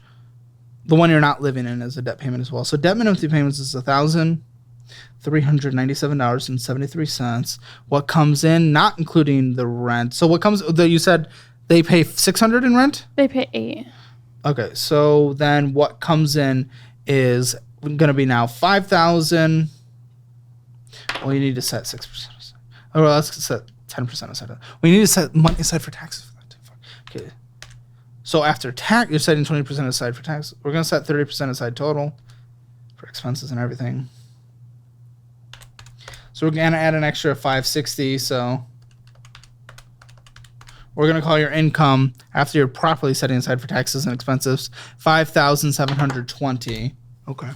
the one you're not living in, as a debt payment as well. So debt minimum monthly payments is $1,397.73. What comes in, not including the rent. So what comes, you said they pay $600 in rent? They pay $800. Okay, so then what comes in is going to be now $5,000. Well, you need to set 6% aside. Oh, well, let's set 10% aside. We need to set money aside for taxes for that too. Okay. So after tax, you're setting 20% aside for tax. We're going to set 30% aside total for expenses and everything. So we're going to add an extra $560. So we're going to call your income, after you're properly setting aside for taxes and expenses, $5,720. Okay.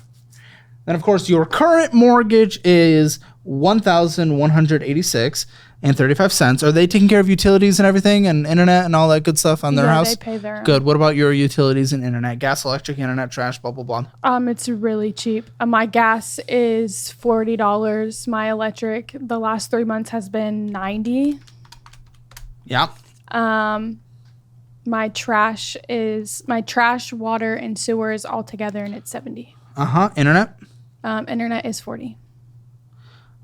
Then, of course, your current mortgage is $1,186.35. Are they taking care of utilities and everything and internet and all that good stuff on their house? They pay their own. Good. What about your utilities and internet? Gas, electric, internet, trash, blah, blah, blah. It's really cheap. My gas is $40. My electric the last 3 months has been $90. Yeah. My trash, water, and sewer is all together, and it's $70. Internet? Internet is $40.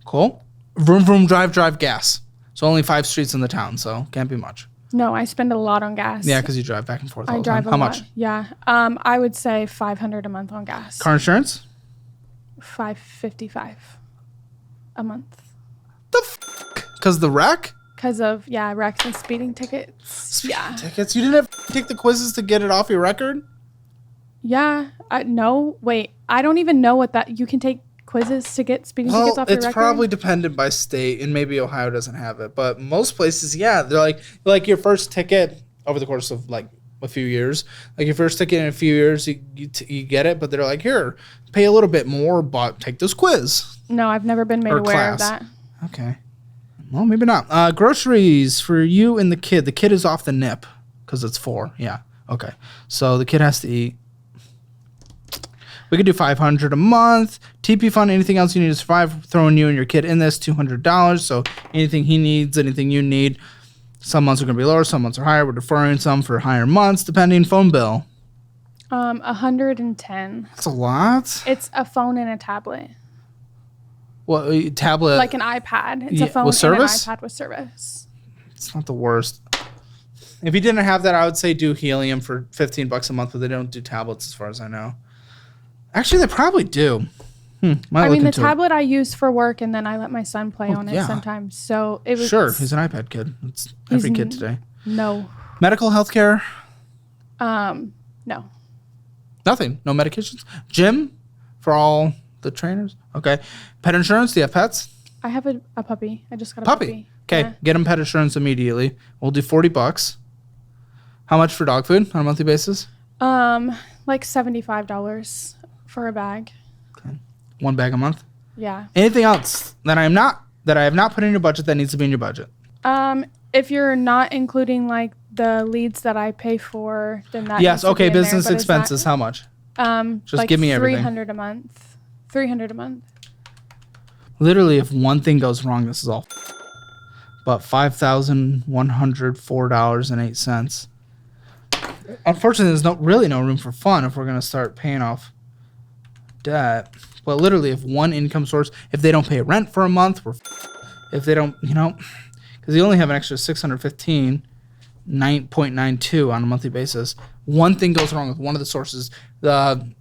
Cool. Vroom, vroom, drive, drive, gas. So only 5 streets in the town, so can't be much. No, I spend a lot on gas. Yeah, because you drive back and forth all I the drive time. a How lot. much? Yeah. I would say $500 a month on gas. Car insurance? $555 a month. The because the wreck? Because of, wrecks and speeding tickets. Tickets? You didn't have to take the quizzes to get it off your record? Yeah. No. Wait. I don't even know what that... You can take quizzes to get speeding tickets off your record? It's probably dependent by state, and maybe Ohio doesn't have it. But most places, they're like your first ticket over the course of like a few years. Like your first ticket in a few years, you get it. But they're like, here, pay a little bit more, but take this quiz. No, I've never been made aware of that. Okay. Well, maybe not. Groceries for you and the kid. The kid is off the nip because it's 4. Yeah. Okay. So the kid has to eat. We could do $500 a month. TP fund, anything else you need to survive. Throwing you and your kid in this, $200. So anything he needs, anything you need. Some months are going to be lower. Some months are higher. We're deferring some for higher months, depending. Phone bill. $110. That's a lot. It's a phone and a tablet. Well, a tablet. Like an iPad. It's a phone with service? and an iPad with service. It's not the worst. If you didn't have that, I would say do Helium for $15 a month, but they don't do tablets as far as I know. Actually, they probably do. The tablet I use for work, and then I let my son play on it sometimes. So it was he's an iPad kid. It's every kid today. No. Medical health care? No. Nothing. No medications. Gym for all the trainers? Okay. Pet insurance? Do you have pets? I have a puppy. I just got a puppy. Okay. Get him pet insurance immediately. We'll do $40. How much for dog food on a monthly basis? Like $75 for a bag. Okay. 1 bag a month? Yeah. Anything else that I have not put in your budget that needs to be in your budget? If you're not including like the leads that I pay for, then that yes. needs to Okay. be in Business there, expenses. How much? Just like give me everything. $300 a month. $300 a month. Literally, if one thing goes wrong, this is all. But $5,104.08. Unfortunately, there's really no room for fun if we're gonna start paying off debt. But literally, if one income source, if they don't pay rent for a month, if they don't, because you only have an extra $615.92 on a monthly basis. One thing goes wrong with one of the sources. The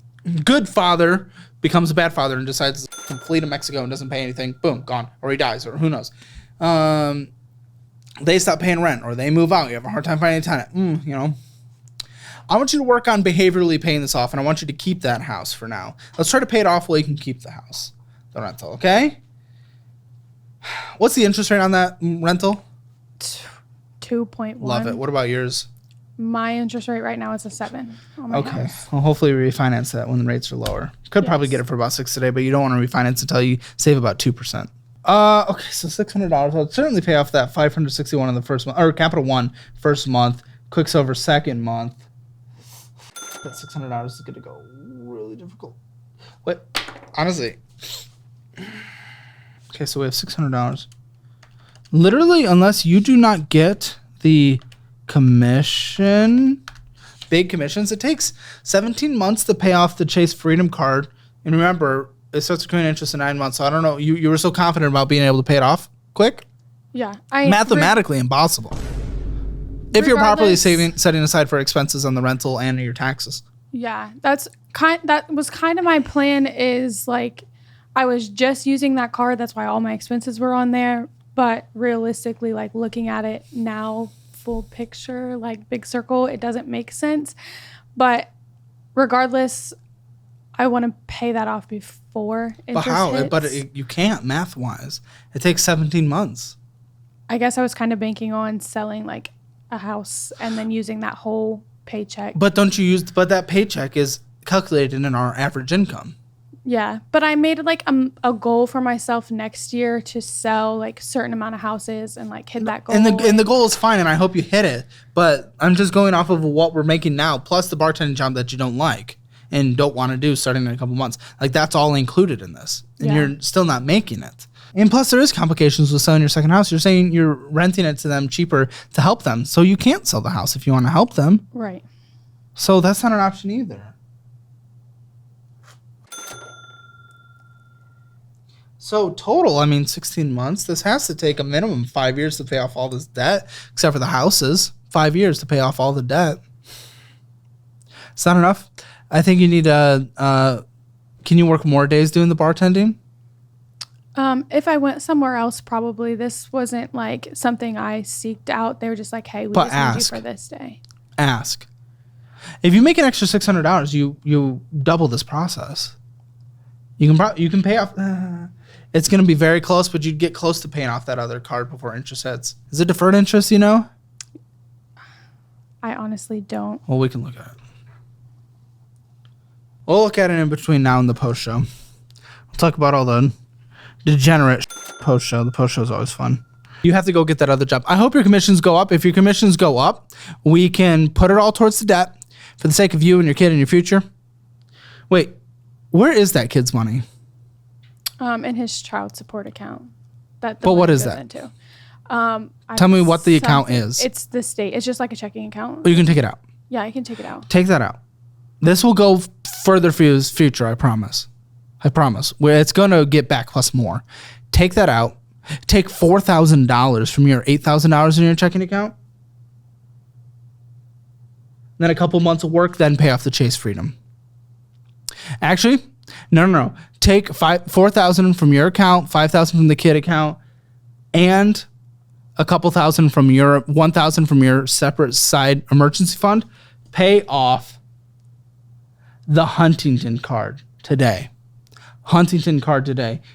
good father becomes a bad father and decides to flee to Mexico and doesn't pay anything. Boom, gone. Or he dies, or who knows. They stop paying rent, or they move out. You have a hard time finding a tenant. I want you to work on behaviorally paying this off, and I want you to keep that house for now. Let's try to pay it off while you can keep the house, the rental, okay? What's the interest rate on that rental? 2.1. Love it. What about yours? My interest rate right now is a 7 on my house. Well, hopefully we refinance that when the rates are lower. Could probably get it for about 6 today, but you don't want to refinance until you save about 2%. Okay, so $600. I'll certainly pay off that $561 in the first month, or Capital One first month, Quicksilver second month. That $600 is going to go really difficult. Wait, honestly. Okay, so we have $600. Literally, unless you do not get the big commissions, it takes 17 months to pay off the Chase Freedom card. And remember, it starts accruing interest in 9 months. So I don't know. You were so confident about being able to pay it off quick? Yeah. Mathematically impossible. If you're properly setting aside for expenses on the rental and your taxes. Yeah, that was kind of my plan. Is like I was just using that card. That's why all my expenses were on there. But realistically, like looking at it now, full picture, like big circle, it doesn't make sense. But regardless, I want to pay that off before interest hits. But you can't math-wise. It takes 17 months. I guess I was kind of banking on selling like a house and then using that whole paycheck. But that paycheck is calculated in our average income. Yeah, but I made like a goal for myself next year to sell like a certain amount of houses and like hit that goal. And the goal is fine, and I hope you hit it. But I'm just going off of what we're making now, plus the bartending job that you don't like and don't want to do starting in a couple months. Like that's all included in this, and you're still not making it. And plus, there is complications with selling your second house. You're saying you're renting it to them cheaper to help them, so you can't sell the house if you want to help them. Right. So that's not an option either. So total, I mean, 16 months. This has to take a minimum 5 years to pay off all this debt, except for the houses. 5 years to pay off all the debt. Is that enough? I think you need to, can you work more days doing the bartending? If I went somewhere else, probably. This wasn't like something I seeked out. They were just like, hey, we just need you for this day. Ask. If you make an extra $600, you double this process. You can pay off. It's going to be very close, but you'd get close to paying off that other card before interest hits. Is it deferred interest, you know? I honestly don't. Well, we can look at it. We'll look at it in between now and the post show. We'll talk about all the degenerate post show. The post show is always fun. You have to go get that other job. I hope your commissions go up. If your commissions go up, we can put it all towards the debt for the sake of you and your kid and your future. Wait, where is that kid's money? In his child support account. But what is that? Into. Tell me what the account is. It's the state. It's just like a checking account. Oh, you can take it out. Yeah, I can take it out. Take that out. This will go further for your future, I promise. I promise. Where it's going to get back plus more. Take that out. Take $4,000 from your $8,000 in your checking account. Then a couple months of work, then pay off the Chase Freedom. Actually, no. Take $4,000 from your account, $5,000 from the kid account, and a couple thousand from your $1,000 from your separate side emergency fund. Pay off the Huntington card today.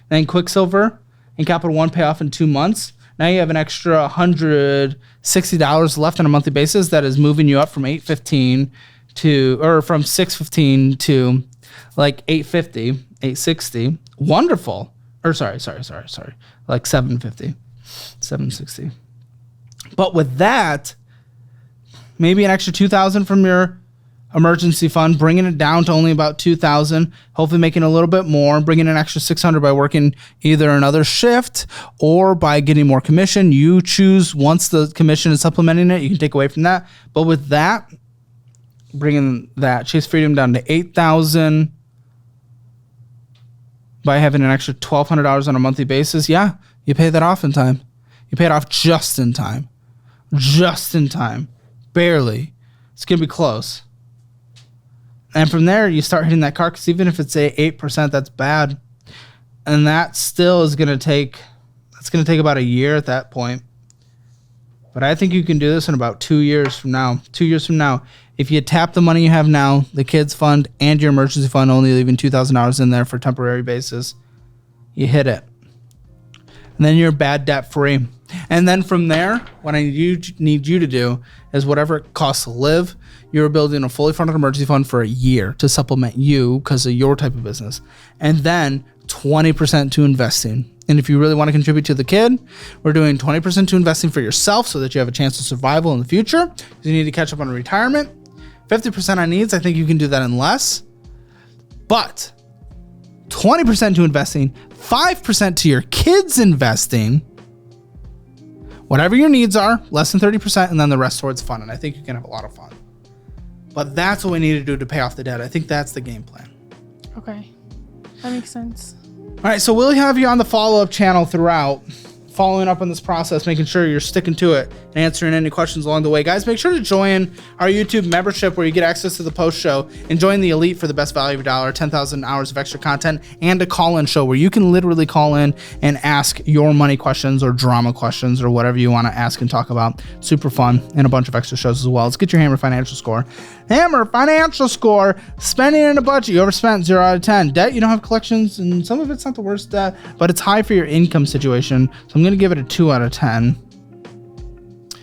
Then Quicksilver and Capital One pay off in 2 months. Now you have an extra $160 left on a monthly basis that is moving you up from $815 from $615 to like $850, $860. Wonderful. Or sorry. Like $750, $760. But with that, maybe an extra $2,000 from your emergency fund, bringing it down to only about $2,000, hopefully making a little bit more, bringing an extra $600 by working either another shift or by getting more commission. You choose. Once the commission is supplementing it, you can take away from that. But with that, bringing that Chase Freedom down to $8,000 by having an extra $1,200 on a monthly basis, yeah, you pay that off in time. You pay it off just in time. Barely. It's going to be close. And from there, you start hitting that car, because even if it's 8%, that's bad. And that still is going to take, about a year at that point. But I think you can do this in about 2 years from now. 2 years from now, if you tap the money you have now, the kids fund and your emergency fund, only leaving $2,000 in there for temporary basis, you hit it. And then you're bad debt free. And then from there, what I need you to do is whatever it costs to live, you're building a fully funded emergency fund for a year to supplement you because of your type of business. And then 20% to investing. And if you really want to contribute to the kid, we're doing 20% to investing for yourself so that you have a chance of survival in the future, because you need to catch up on retirement. 50% on needs, I think you can do that in less. But 20% to investing, 5% to your kids investing, whatever your needs are, less than 30%, and then the rest towards fun. And I think you can have a lot of fun. But that's what we need to do to pay off the debt. I think that's the game plan. Okay. That makes sense. All right, so we'll have you on the follow-up channel throughout, following up on this process, making sure you're sticking to it and answering any questions along the way. Guys, make sure to join our YouTube membership where you get access to the post show, and join the Elite for the best value of your dollar, 10,000 hours of extra content, and a call-in show where you can literally call in and ask your money questions or drama questions or whatever you want to ask and talk about. Super fun, and a bunch of extra shows as well. Let's get your Hammer Financial Score. Hammer Financial Score. Spending in a budget. You overspent, 0 out of 10. Debt, you don't have collections, and some of it's not the worst debt, but it's high for your income situation. So I'm going to give it a 2 out of 10.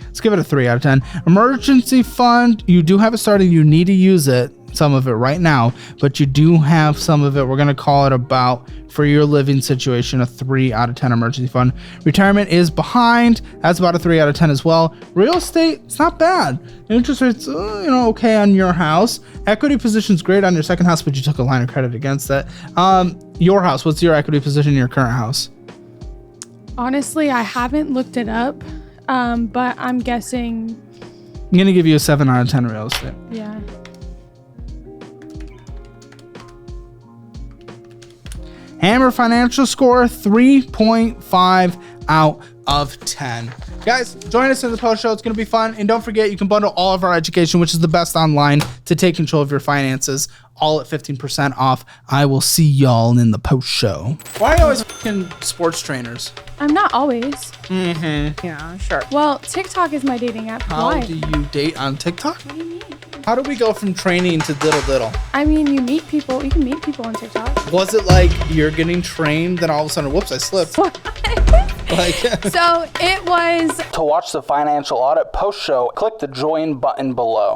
Let's give it a 3 out of 10. Emergency fund, you do have it started. You need to use it. some of it right now, but you do have some of it. We're going to call it about, for your living situation, a 3 out of 10 emergency fund. Retirement is behind. That's about a 3 out of 10 as well. Real estate, it's not bad. Interest rates, okay on your house. Equity position's great on your second house, but you took a line of credit against that. Your house, what's your equity position in your current house? Honestly, I haven't looked it up, but I'm guessing. I'm going to give you a 7 out of 10 real estate. Yeah. Hammer financial score, 3.5 out of 10. Guys, join us in the post show. It's going to be fun. And don't forget, you can bundle all of our education, which is the best online to take control of your finances, all at 15% off. I will see y'all in the post show. Why are you always fucking sports trainers? I'm not always. Mm-hmm. Yeah, sure. Well, TikTok is my dating app. How Why? do you date on TikTok? What do you mean? How do we go from training to diddle? I mean, you meet people. You can meet people on TikTok. Was it like you're getting trained, then all of a sudden, whoops, I slipped? Like, So it was. to watch the financial audit post show, click the join button below.